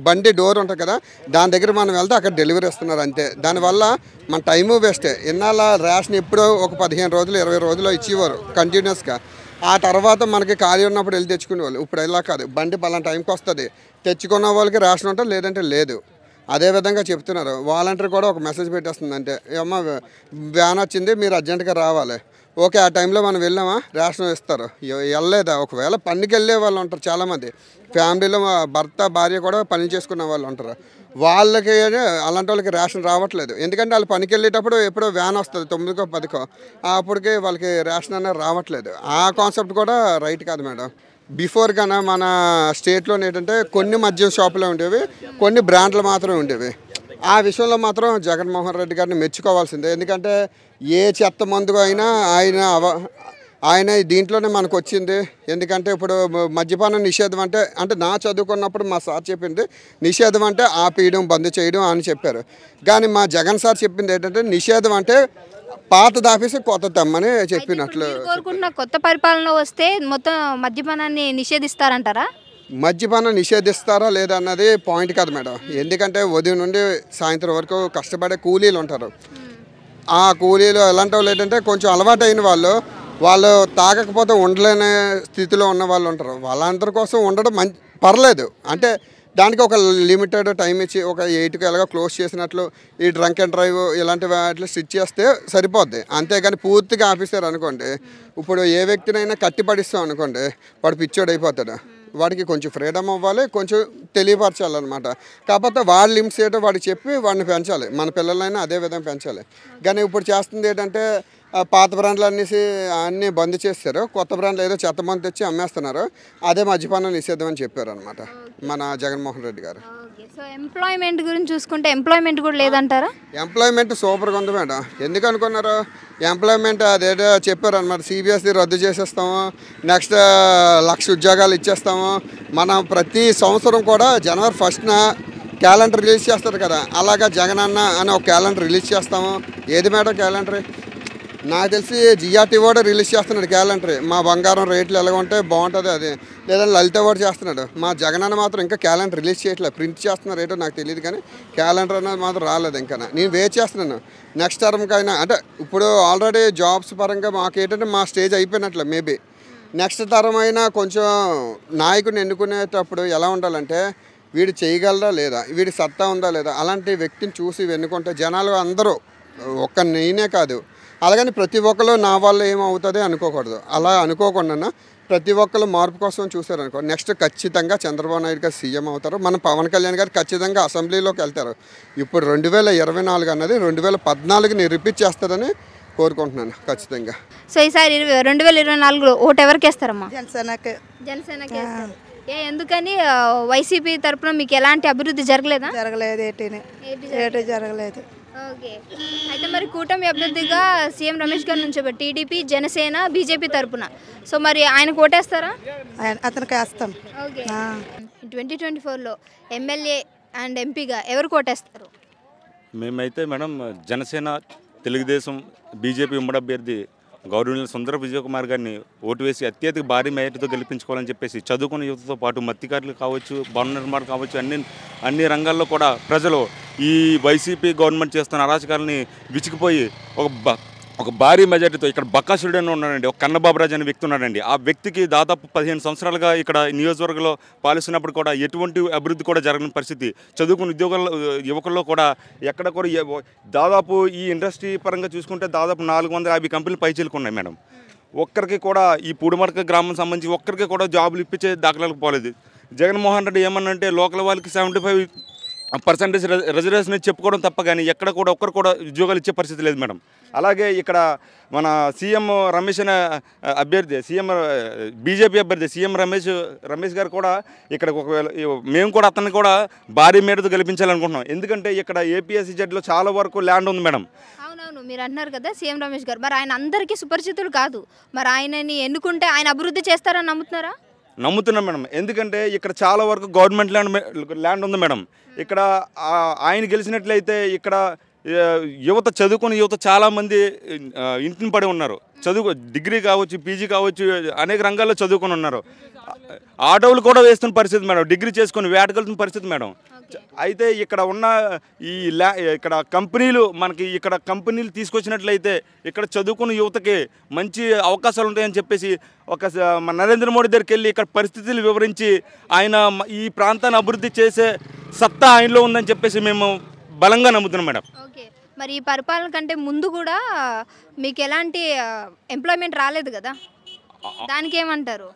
బండి డోర్ ఉంటుంది కదా, దాని దగ్గర మనం వెళ్తే అక్కడ డెలివరీ ఇస్తున్నారు అంతే. దానివల్ల మన టైము వేస్టే. ఇన్నాళ్ళ రేషన్ ఎప్పుడో ఒక 15 రోజులు 20 రోజులు ఇచ్చేవారు కంటిన్యూస్గా. ఆ తర్వాత మనకి ఖాళీ ఉన్నప్పుడు వెళ్ళి తెచ్చుకునేవాళ్ళు. ఇప్పుడు ఇలా కాదు, బండి పలానా టైంకి వస్తుంది, తెచ్చుకున్న వాళ్ళకి రేషన్ ఉంటుంది, లేదంటే లేదు. అదేవిధంగా చెప్తున్నారు. వాలంటీర్ కూడా ఒక మెసేజ్ పెట్టేస్తుంది, అంటే అమ్మ వ్యాన్ వచ్చింది మీరు అర్జెంటుగా రావాలి. ఓకే, ఆ టైంలో మనం వెళ్ళామా రేషన్ ఇస్తారు. వెళ్ళలేదా, ఒకవేళ పనికి వెళ్ళే వాళ్ళు ఉంటారు చాలామంది, ఫ్యామిలీలో భర్త భార్య కూడా పని చేసుకునే వాళ్ళు ఉంటారు. వాళ్ళకి అలాంటి వాళ్ళకి రేషన్ రావట్లేదు. ఎందుకంటే వాళ్ళు పనికి వెళ్ళేటప్పుడు ఎప్పుడో వ్యాన్ వస్తుంది 9కో 10కో, అప్పటికి వాళ్ళకి రేషన్ అనేది రావట్లేదు. ఆ కాన్సెప్ట్ కూడా రైట్ కాదు మేడం. బిఫోర్ కన్నా మన స్టేట్లో ఏంటంటే కొన్ని మద్యం షాపులు ఉండేవి, కొన్ని బ్రాండ్లు మాత్రమే ఉండేవి. ఆ విషయంలో మాత్రం జగన్మోహన్ రెడ్డి గారిని మెచ్చుకోవాల్సిందే. ఎందుకంటే ఏ చెత్త మందు అయినా ఆయన దీంట్లోనే మనకు వచ్చింది. ఎందుకంటే ఇప్పుడు మద్యపానం నిషేధం అంటే నా చదువుకున్నప్పుడు మా సార్ చెప్పింది నిషేధం అంటే ఆపేయడం బంద్ చేయడం అని చెప్పారు. కానీ మా జగన్ సార్ చెప్పింది ఏంటంటే నిషేధం అంటే పాత దాపేసి కొత్త తెమ్మని చెప్పినట్లు. కోరుకుంటున్న కొత్త పరిపాలన వస్తే మొత్తం మద్యపానాన్ని నిషేధిస్తారంటారా? మద్యపానం నిషేధిస్తారా లేదా అన్నది పాయింట్ కాదు మేడం. ఎందుకంటే ఉదయం నుండి సాయంత్రం వరకు కష్టపడే కూలీలు ఉంటారు. ఆ కూలీలు ఎలాంటి వాళ్ళు ఏంటంటే కొంచెం అలవాటు అయిన వాళ్ళు తాగకపోతే ఉండలేని స్థితిలో ఉన్న వాళ్ళు ఉంటారు. వాళ్ళందరి కోసం ఉండడం పర్లేదు. అంటే దానికి ఒక లిమిటెడ్ టైం ఇచ్చి ఒక 8కి ఎలాగో క్లోజ్ చేసినట్లు ఈ డ్రంక్ అండ్ డ్రైవ్ ఇలాంటి వాటిలో స్టిచ్ చేస్తే సరిపోద్ది. అంతేగాని పూర్తిగా ఆపేసారు అనుకోండి, ఇప్పుడు ఏ వ్యక్తినైనా కట్టిపడిస్తాం అనుకోండి వాడు పిచ్చోడు అయిపోతాడు. వాడికి కొంచెం ఫ్రీడమ్ అవ్వాలి, కొంచెం తెలియపరచాలన్నమాట. కాకపోతే వాడి లిమిట్స్ ఏంటో వాడికి చెప్పి వాడిని పెంచాలి. మన పిల్లలైనా అదే విధంగా పెంచాలి. కానీ ఇప్పుడు చేస్తుంది ఏంటంటే పాత బ్రాండ్లు అన్నీ బంద్ చేస్తారు, కొత్త బ్రాండ్లు ఏదో చెత్త మంది తెచ్చి అమ్మేస్తున్నారు. అదే మద్యపానం నిషేధం అని చెప్పారు అనమాట మన జగన్మోహన్ రెడ్డి గారు. సో ఎంప్లాయ్మెంట్ గురించి చూసుకుంటే ఎంప్లాయ్మెంట్ కూడా లేదంటారా? ఎంప్లాయ్మెంట్ సూపర్గా ఉంది మేడం. ఎందుకు అనుకున్నారు? ఎంప్లాయ్మెంట్ అదేదో చెప్పారు అనమాట, సిబిఎస్ఈ రద్దు చేసేస్తాము, నెక్స్ట్ 1,00,000 ఉద్యోగాలు ఇచ్చేస్తాము. మనం ప్రతి సంవత్సరం కూడా జనవరి 1న క్యాలెండర్ రిలీజ్ చేస్తారు కదా, అలాగా జగనన్న అని ఒక క్యాలెండర్ రిలీజ్ చేస్తాము. ఏది మేడం క్యాలెండర్? నాకు తెలిసి జిఆర్టీ కూడా రిలీజ్ చేస్తున్నాడు క్యాలెండర్. మా బంగారం రేట్లు ఎలా ఉంటే బాగుంటుంది అది, లేదా లలిత కూడా చేస్తున్నాడు. మా జగనన్న మాత్రం ఇంకా క్యాలెండర్ రిలీజ్ చేయట్లేదు. ప్రింట్ చేస్తున్నారు ఏంటో నాకు తెలియదు, కానీ క్యాలెండర్ అనేది మాత్రం రాలేదు ఇంకా. నేను వెయిట్ చేస్తున్నాను నెక్స్ట్ టర్మ్కైనా. అంటే ఇప్పుడు ఆల్రెడీ జాబ్స్ పరంగా మాకు ఏంటంటే మా స్టేజ్ అయిపోయినట్లే. మేబీ నెక్స్ట్ తరం అయినా కొంచెం నాయకుడిని ఎన్నుకునేటప్పుడు ఎలా ఉండాలంటే వీడు చేయగలరా లేదా, వీడి సత్తా ఉందా లేదా, అలాంటి వ్యక్తిని చూసి ఎన్నుకుంటే జనాలు అందరూ, ఒక్క నేనే కాదు, అలాగని ప్రతి ఒక్కరు నా వల్ల ఏమవుతుంది అనుకోకూడదు. అలా అనుకోకుండా ప్రతి ఒక్కరు మార్పు కోసం చూశారనుకో, నెక్స్ట్ ఖచ్చితంగా చంద్రబాబు నాయుడు గారు సీఎం అవుతారు. మన పవన్ కళ్యాణ్ గారు ఖచ్చితంగా అసెంబ్లీలోకి వెళ్తారు. ఇప్పుడు 2024 అన్నది 2014ని రిపీట్ చేస్తారని కోరుకుంటున్నాను ఖచ్చితంగా. సో ఈసారి 2024లో ఓటు ఎవరికి వేస్తారమ్మా? జనసేనకి. జనసేనకి వేస్తారు. ఎందుకని వైసీపీ తరఫున మీకు ఎలాంటి అభివృద్ధి జరగలేదా? జరగలేదు, ఏటి జరగలేదు. ఓకే, అయితే మరి కూటమి అభ్యర్థిగా సీఎం రమేష్ గారు నుంచి టీడీపీ, జనసేన, బీజేపీ తరఫున, సో మరి ఆయన ఓటేస్తారా? అతనికి వేస్తాం. ఓకే, 2024లో ఎమ్మెల్యే అండ్ ఎంపీగా ఎవరు ఓటేస్తారు? మేమైతే మేడం జనసేన, తెలుగుదేశం, బీజేపీ ఉమ్మడి అభ్యర్థి గౌరవనీయులు సుందర విజయ్ కుమార్ గారిని ఓటు వేసి అత్యధిక భారీ మేయటితో గెలిపించుకోవాలని చెప్పేసి చదువుకున్న యువతతో పాటు మత్తికారులు కావచ్చు, భవన నిర్మాణం కావచ్చు, అన్ని రంగాల్లో కూడా ప్రజలు ఈ వైసీపీ గవర్నమెంట్ చేస్తున్న అరాచకాలని విచికిపోయి ఒక భారీ మెజార్టీతో ఇక్కడ బక్కాసురుడు అని ఉన్నాడండి, ఒక కన్నబాబురాజు అనే వ్యక్తి ఉన్నాడండి. ఆ వ్యక్తికి దాదాపు 15 సంవత్సరాలుగా ఇక్కడ నియోజకవర్గంలో పాలిస్తున్నప్పుడు కూడా ఎటువంటి అభివృద్ధి కూడా జరగని పరిస్థితి. చదువుకున్న యువకుల్లో కూడా ఎక్కడ కూడా దాదాపు ఈ ఇండస్ట్రీ పరంగా చూసుకుంటే దాదాపు 450 కంపెనీలు పైచీలకు ఉన్నాయి మేడం. ఒక్కరికి కూడా ఈ పూడిమడక గ్రామం సంబంధించి ఒక్కరికి కూడా జాబులు ఇప్పించే దాఖలాలకు పోలేదు. జగన్మోహన్ రెడ్డి ఏమన్నంటే లోకల్ వాళ్ళకి 75% రిజర్వేషన్ చెప్పుకోవడం తప్ప కానీ ఎక్కడ కూడా ఒక్కరు కూడా ఉద్యోగాలు ఇచ్చే పరిస్థితి లేదు మేడం. అలాగే ఇక్కడ మన సీఎం రమేష్ అనే అభ్యర్థి, బీజేపీ అభ్యర్థి సీఎం రమేష్ గారు కూడా ఇక్కడ ఒకవేళ మేము కూడా అతన్ని కూడా భారీ మేడతో గెలిపించాలనుకుంటున్నాం. ఎందుకంటే ఇక్కడ ఏపీఎస్సీజెడ్లో చాలా వరకు ల్యాండ్ ఉంది మేడం. అవునవును, మీరు అంటున్నారు కదా సీఎం రమేష్ గారు, మరి ఆయన అందరికీ సుపరిచితులు కాదు, మరి ఆయనని ఎన్నుకుంటే ఆయన అభివృద్ధి చేస్తారని నమ్ముతున్నారా? నమ్ముతున్నాం మేడం. ఎందుకంటే ఇక్కడ చాలా వరకు గవర్నమెంట్ ల్యాండ్ ఉంది మేడం. ఇక్కడ ఆయన గెలిచినట్లయితే ఇక్కడ చదువుకున్న యువత చాలామంది ఇంటిని పడి ఉన్నారు. డిగ్రీ కావచ్చు, పీజీ కావచ్చు, అనేక రంగాల్లో చదువుకొని ఉన్నారు. ఆటోలు కూడా వేస్తున్న పరిస్థితి మేడం. డిగ్రీ చేసుకొని వేటకెళ్తున్న పరిస్థితి మేడం. అయితే ఇక్కడ ఉన్న ఈ ఇక్కడ కంపెనీలు తీసుకొచ్చినట్లయితే ఇక్కడ చదువుకున్న యువతకి మంచి అవకాశాలు ఉంటాయని చెప్పేసి మన నరేంద్ర మోడీ దగ్గరికి వెళ్ళి ఇక్కడ పరిస్థితులు వివరించి ఆయన ఈ ప్రాంతాన్ని అభివృద్ధి చేసే సత్తా ఆయనలో ఉందని చెప్పేసి మేము బలంగా నమ్ముతున్నాం మేడం. ఓకే, మరి ఈ పరిపాలన కంటే ముందు కూడా మీకు ఎలాంటి ఎంప్లాయ్మెంట్ రాలేదు కదా, దానికి ఏమంటారు?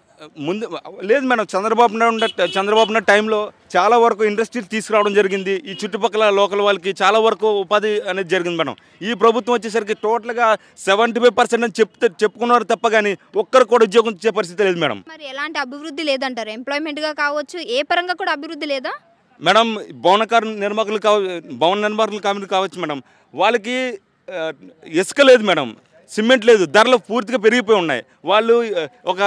ముందు లేదు మేడం, చంద్రబాబు నాయుడు టైంలో చాలా వరకు ఇండస్ట్రీలు తీసుకురావడం జరిగింది. ఈ చుట్టుపక్కల లోకల్ వాళ్ళకి చాలా వరకు ఉపాధి అనేది జరిగింది మేడం. ఈ ప్రభుత్వం వచ్చేసరికి టోటల్గా 75% అని చెప్పుకున్నారు తప్ప కానీ ఒక్కరు కూడా ఉద్యోగం ఇచ్చే పరిస్థితి లేదు మేడం. మరి ఎలాంటి అభివృద్ధి లేదంటారు? ఎంప్లాయ్మెంట్గా కావచ్చు, ఏ పరంగా కూడా అభివృద్ధి లేదా మేడం? భవన నిర్మాణాలు కావచ్చు మేడం, వాళ్ళకి ఇసుక లేదు మేడం, సిమెంట్ లేదు, ధరలు పూర్తిగా పెరిగిపోయి ఉన్నాయి. వాళ్ళు ఒక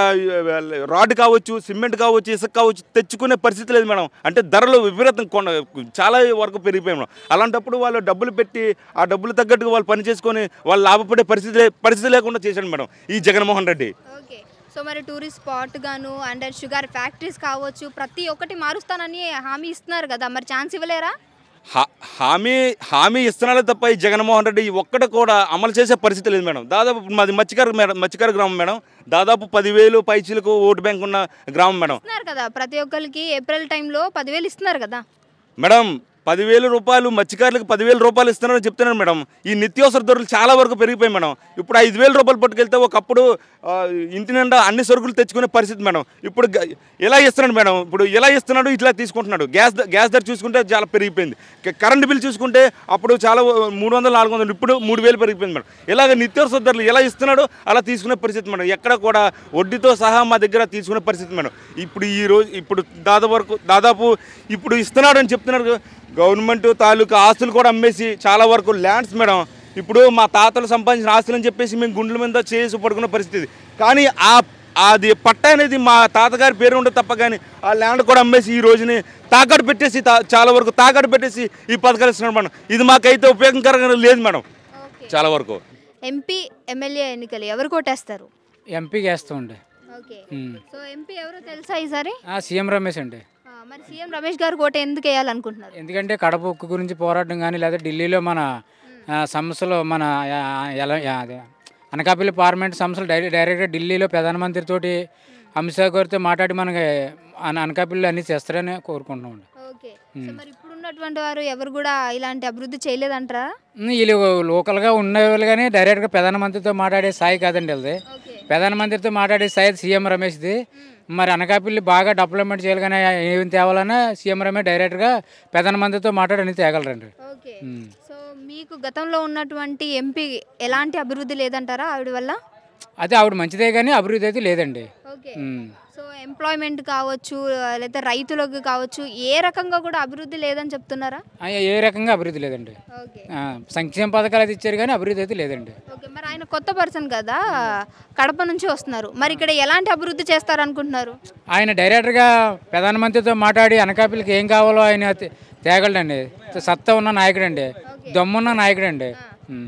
రాడ్ కావచ్చు, సిమెంట్ కావచ్చు, ఇసుక కావచ్చు తెచ్చుకునే పరిస్థితి లేదు మేడం. అంటే ధరలు విపరీతం చాలా వరకు పెరిగిపోయాయి మేడం. అలాంటప్పుడు వాళ్ళు డబ్బులు పెట్టి ఆ డబ్బులు తగ్గట్టుగా వాళ్ళు పని చేసుకొని వాళ్ళు లాభపడే పరిస్థితి లేకుండా చేశాడు మేడం ఈ జగన్మోహన్ రెడ్డి. ఓకే, సో మరి టూరిస్ట్ స్పాట్ గాను అండ్ షుగర్ ఫ్యాక్టరీస్ కావచ్చు ప్రతి ఒక్కటి మారుస్తానని హామీ ఇస్తున్నారు కదా, మరి ఛాన్స్ ఇవ్వలేరా? హామీ ఇస్తున్నాడే తప్ప ఈ జగన్మోహన్ రెడ్డి ఒక్కటి కూడా అమలు చేసే పరిస్థితి లేదు మేడం. దాదాపు మాది మచ్చికారు గ్రామం మేడం, దాదాపు 10,000 పైచీలకు ఓటు బ్యాంక్ ఉన్న గ్రామం మేడం. ఇస్తున్నారు కదా ప్రతి ఒక్కరికి, ఏప్రిల్ టైంలో 10,000 ఇస్తున్నారు కదా మేడం. 10,000 రూపాయలు మత్స్యకారులకు 10,000 రూపాయలు ఇస్తున్నారని చెప్తున్నారు మేడం. ఈ నిత్యావసర ధరలు చాలా వరకు పెరిగిపోయాయి మేడం. ఇప్పుడు 5,000 రూపాయలు పట్టుకెళ్తే ఒకప్పుడు ఇంటి నిండా అన్ని సరుకులు తెచ్చుకునే పరిస్థితి మేడం. ఇప్పుడు ఎలా ఇస్తున్నాడు మేడం? ఇప్పుడు ఎలా ఇస్తున్నాడు, ఇట్లా తీసుకుంటున్నాడు. గ్యాస్ ధర చూసుకుంటే చాలా పెరిగిపోయింది. కరెంటు బిల్ చూసుకుంటే అప్పుడు చాలా 300-400, ఇప్పుడు 3,000 పెరిగిపోయింది మేడం. ఇలాగ నిత్యావసర ధరలు ఎలా ఇస్తున్నాడు అలా తీసుకునే పరిస్థితి మేడం. ఎక్కడ కూడా వడ్డీతో సహా మా దగ్గర తీసుకునే పరిస్థితి మేడం. ఇప్పుడు దాదాపు ఇప్పుడు ఇస్తున్నాడు అని చెప్తున్నాడు. గవర్నమెంట్ తాలూకా ఆస్తులు కూడా అమ్మేసి చాలా వరకు ల్యాండ్స్ మేడం. ఇప్పుడు మా తాతలు సంపాదించిన ఆస్తులు అని చెప్పేసి మేము గుండెల మీద చేసి పడుకున్న పరిస్థితి. కానీ అది పట్ట అనేది మా తాతగారి పేరు ఉండే తప్ప కానీ ఆ ల్యాండ్ కూడా అమ్మేసి ఈ రోజుని తాకట్టు పెట్టేసి చాలా వరకు ఈ పథకాలు ఇస్తున్నాడు మేడం. ఇది మాకైతే ఉపయోగకరంగా లేదు మేడం. చాలా వరకు ఎంపీ ఎమ్మెల్యే ఎన్నికలు ఎవరు కొట్టేస్తారు? ఎంపీకి వేస్తూ ఉండే. ఓకే, సో ఎంపీ ఎవరో తెలుసా ఈసారి? సీఎం రమేష్ అండి. మరి సీఎం రమేష్ గారు కోట ఎందుకు వేయాలనుకుంటున్నారు? ఎందుకంటే కడప ఉక్కు గురించి పోరాటం కానీ లేదా ఢిల్లీలో మన సమస్యలు మన అనకాపల్లి పార్లమెంట్ సమస్యలు డైరెక్ట్గా ఢిల్లీలో ప్రధానమంత్రితోటి అమిత్ షా గారితో మాట్లాడి మనకి అనకాపల్లి అన్నీ చేస్తారని కోరుకుంటున్నాం. ఓకే, మరి ఇప్పుడు ఉన్నటువంటి వారు ఎవరు కూడా ఇలాంటి అభివృద్ధి చేయలేదంటారా? వీళ్ళు లోకల్గా ఉండేవాళ్ళు కానీ డైరెక్ట్గా ప్రధానమంత్రితో మాట్లాడే స్థాయి కాదండి వాళ్ళది. ప్రధానమంత్రితో మాట్లాడే స్థాయి సీఎం రమేష్ది. మరి అనకాపల్లి బాగా డెవలప్మెంట్ చేయాలి కానీ ఏం తేవాలన్నా సీఎం రమేష్ డైరెక్ట్గా ప్రధానమంత్రితో మాట్లాడి అన్ని తేగలరండి. ఓకే, సో మీకు గతంలో ఉన్నటువంటి ఎంపీ ఎలాంటి అభివృద్ధి లేదంటారా ఆవిడ వల్ల? అయితే ఆవిడ మంచిదే కానీ అభివృద్ధి అయితే లేదండి. ఓకే, సో ఎంప్లాయ్మెంట్ కావచ్చు లేదా రైతులకు కావచ్చు ఏ రకంగా కూడా అభివృద్ధి లేదని చెప్తున్నారా? ఏ రకంగా అభివృద్ధి లేదండి. సంక్షేమ పథకాలు అయితే ఇచ్చారు కానీ అభివృద్ధి అయితే లేదండి. ఓకే, మరి ఆయన కొత్త పర్సన్ కదా, కడప నుంచి వస్తున్నారు, మరి ఇక్కడ ఎలాంటి అభివృద్ధి చేస్తారనుకుంటున్నారు? ఆయన డైరెక్ట్గా ప్రధానమంత్రితో మాట్లాడి అనకాపల్లికి ఏం కావాలో ఆయన తేగలడండి. సత్తా ఉన్న నాయకుడు అండి, దమ్మున్న నాయకుడు అండి.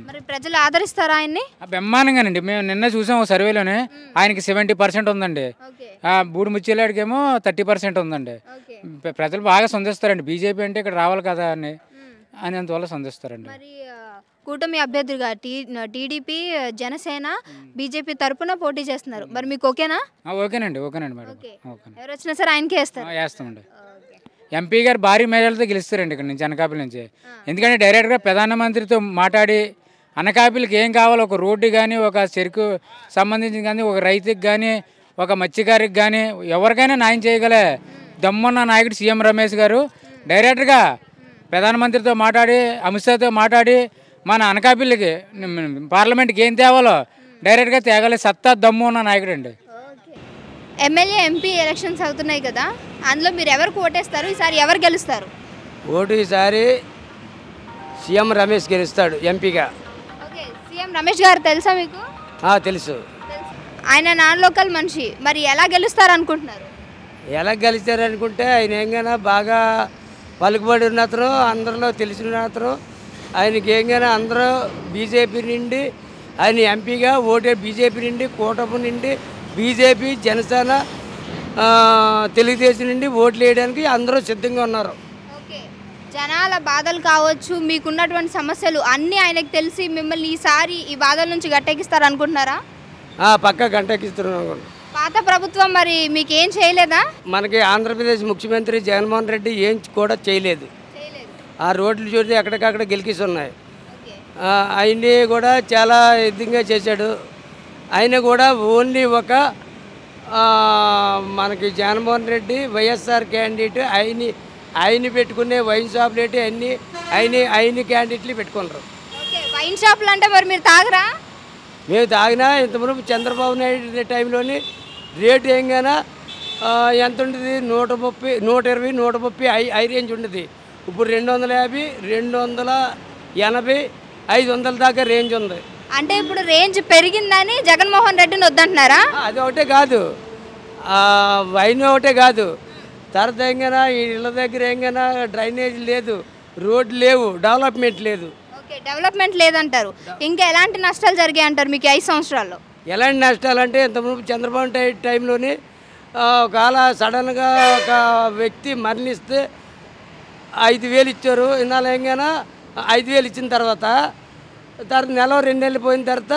మరి ప్రజలు ఆదరిస్తారా ఆయన్ని? బ్రహ్మాండంగానండి. మేము నిన్న చూసాం సర్వేలోనే ఆయనకి 70% ఉందండి. బూడి ముచ్చేలాడికి ఏమో 30% ఉందండి. ప్రజలు బాగా సంధిస్తారండి. బీజేపీ అంటే ఇక్కడ రావాలి కదా అని అందువల్ల సంధిస్తారండి. మరి కూటమి అభ్యర్థిగా టీడీపీ జనసేన బీజేపీ తరపున పోటీ చేస్తున్నారు, మరి మీకు ఓకేనా? ఓకేనండి మేడం. ఎవరు వచ్చినా సరే ఆయనకే వేస్తామండి. ఎంపీ గారు భారీ మేజాలతో గెలుస్తారండి ఇక్కడ నుంచి అనకాపల్లి నుంచి. ఎందుకంటే డైరెక్ట్గా ప్రధానమంత్రితో మాట్లాడి అనకాపల్లికి ఏం కావాలో ఒక రోడ్డు కానీ ఒక చెరుకు సంబంధించిన కానీ ఒక రైతుకి కానీ ఒక మత్స్యకారికి కానీ ఎవరికైనా న్యాయం చేయగలే దమ్మున్న నాయకుడు సీఎం రమేష్ గారు. డైరెక్ట్గా ప్రధానమంత్రితో మాట్లాడి అమిత్ షాతో మాట్లాడి మన అనకాపల్లికి పార్లమెంట్కి ఏం తేవాలో డైరెక్ట్గా తేగలే సత్తా దమ్ము ఉన్న నాయకుడు అండి. ఎమ్మెల్యే ఎంపీ ఎలక్షన్స్ అవుతున్నాయి కదా, అందులో మీరు ఎవరికి ఓటేస్తారు? ఈసారి ఎవరు గెలుస్తారు? ఓటు ఈసారి సీఎం రమేష్ గెలుస్తాడు ఎంపీగా. ఓకే, సీఎం రమేష్ గారు తెలుసా మీకు? తెలుసు. ఆయన నాన్ లోకల్ మనిషి, మరి ఎలా గెలుస్తారు అనుకుంటున్నారు? ఎలా గెలుస్తారు అనుకుంటే ఆయన ఏంగానే బాగా పలుకుబడి ఉన్న అతను, అందరిలో తెలిసిన అతను. ఆయనకి ఏంగానే అందరూ బీజేపీ నుండి ఆయన ఎంపీగా బీజేపీ నుండి కూటమి నుండి బీజేపీ జనసేన తెలుగుదేశం నుండి ఓట్లు వేయడానికి అందరూ సిద్ధంగా ఉన్నారు. జనాల బాధలు కావచ్చు, మీకున్నటువంటి సమస్యలు అన్నీ ఆయనకు తెలిసి మిమ్మల్ని ఈసారి ఈ బాధల నుంచి గట్టెక్కిస్తారు అనుకుంటున్నారా? పక్క గట్టెక్కిస్తున్నాం. పాత ప్రభుత్వం మరి మీకు ఏం చేయలేదా? మనకి ఆంధ్రప్రదేశ్ ముఖ్యమంత్రి జగన్మోహన్ రెడ్డి ఏం కూడా చేయలేదు. ఆ రోడ్లు చూస్తే ఎక్కడికక్కడ గెలికిస్తున్నాయి. ఆయన్ని కూడా చాలా ఇదిగా చేశాడు. ఆయన కూడా ఓన్లీ ఒక మనకి జగన్మోహన్ రెడ్డి వైఎస్ఆర్ క్యాండిడేట్ ఆయన పెట్టుకునే వైన్ షాపులు ఏంటి అన్నీ ఆయన క్యాండిడేట్లు పెట్టుకున్నారు. వైన్ షాపులు అంటే మరి మీరు తాగరా? మేము తాగినా ఇంతవరకు చంద్రబాబు నాయుడు టైంలోని రేటు ఏంగానా ఎంత ఉంటుంది? 130, 120, 130 హై రేంజ్ ఉంటుంది. ఇప్పుడు 250, 280, 500 దాకా రేంజ్ ఉంది. అంటే ఇప్పుడు రేంజ్ పెరిగిందని జగన్మోహన్ రెడ్డిని వద్దంటున్నారా? అది ఒకటే కాదు, వైన్ ఒకటే కాదు, తర్వాత ఏంగనా ఇళ్ళ దగ్గర ఏంగనా డ్రైనేజ్ లేదు, రోడ్లు లేవు, డెవలప్మెంట్ లేదు. ఓకే, డెవలప్మెంట్ లేదంటారు. ఇంకా ఎలాంటి నష్టాలు జరిగాయి అంటారు మీకు 5 సంవత్సరాల్లో? ఎలాంటి నష్టాలు అంటే ఇంతకుముందు చంద్రబాబు టైంలోని ఒకవేళ సడన్గా ఒక వ్యక్తి మరణిస్తే 5,000 ఇచ్చారు. ఇన్నాళ్ళు ఏంగనా 5,000 ఇచ్చిన తర్వాత నెల 2 నెలలు పోయిన తర్వాత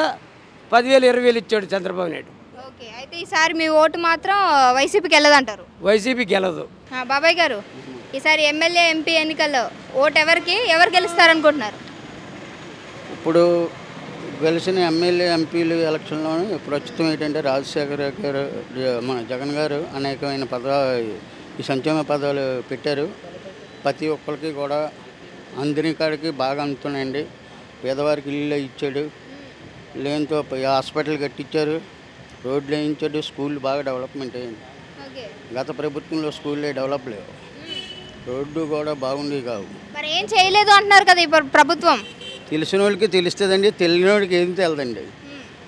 10,000, 20,000 ఇచ్చాడు చంద్రబాబు నాయుడు. ఓకే, అయితే ఈసారి మీ ఓటు మాత్రం వైసీపీకి వెళ్ళదంటారు? వైసీపీకి వెళ్ళదు. బాబాయ్ గారు, ఈసారి ఎమ్మెల్యే ఎంపీ ఎన్నికల్లో ఓటు ఎవరు గెలుస్తారనుకుంటున్నారు? ఇప్పుడు గెలిచిన ఎమ్మెల్యే ఎంపీలు ఎలక్షన్లో ప్రస్తుతం ఏంటంటే రాజశేఖర గారు, మన జగన్ గారు అనేకమైన ఈ సంక్షేమ పదాలు పెట్టారు. ప్రతి ఒక్కరికి కూడా అందరి కాడికి బాగా అందుతున్నాయండి. పేదవారికి ఇల్లు ఇచ్చాడు, లేనితో హాస్పిటల్ కట్టించారు, రోడ్లు వేయించాడు, స్కూళ్ళు బాగా డెవలప్మెంట్ అయ్యింది. గత ప్రభుత్వంలో స్కూళ్ళే డెవలప్ లేవు, రోడ్డు కూడా బాగుండేవి కావు. మరి ఏం చేయలేదు అంటున్నారు కదా ఇప్పుడు ప్రభుత్వం? తెలిసిన వాళ్ళకి తెలుస్తుందండి, తెలియని వాళ్ళకి ఏం తెలదండి.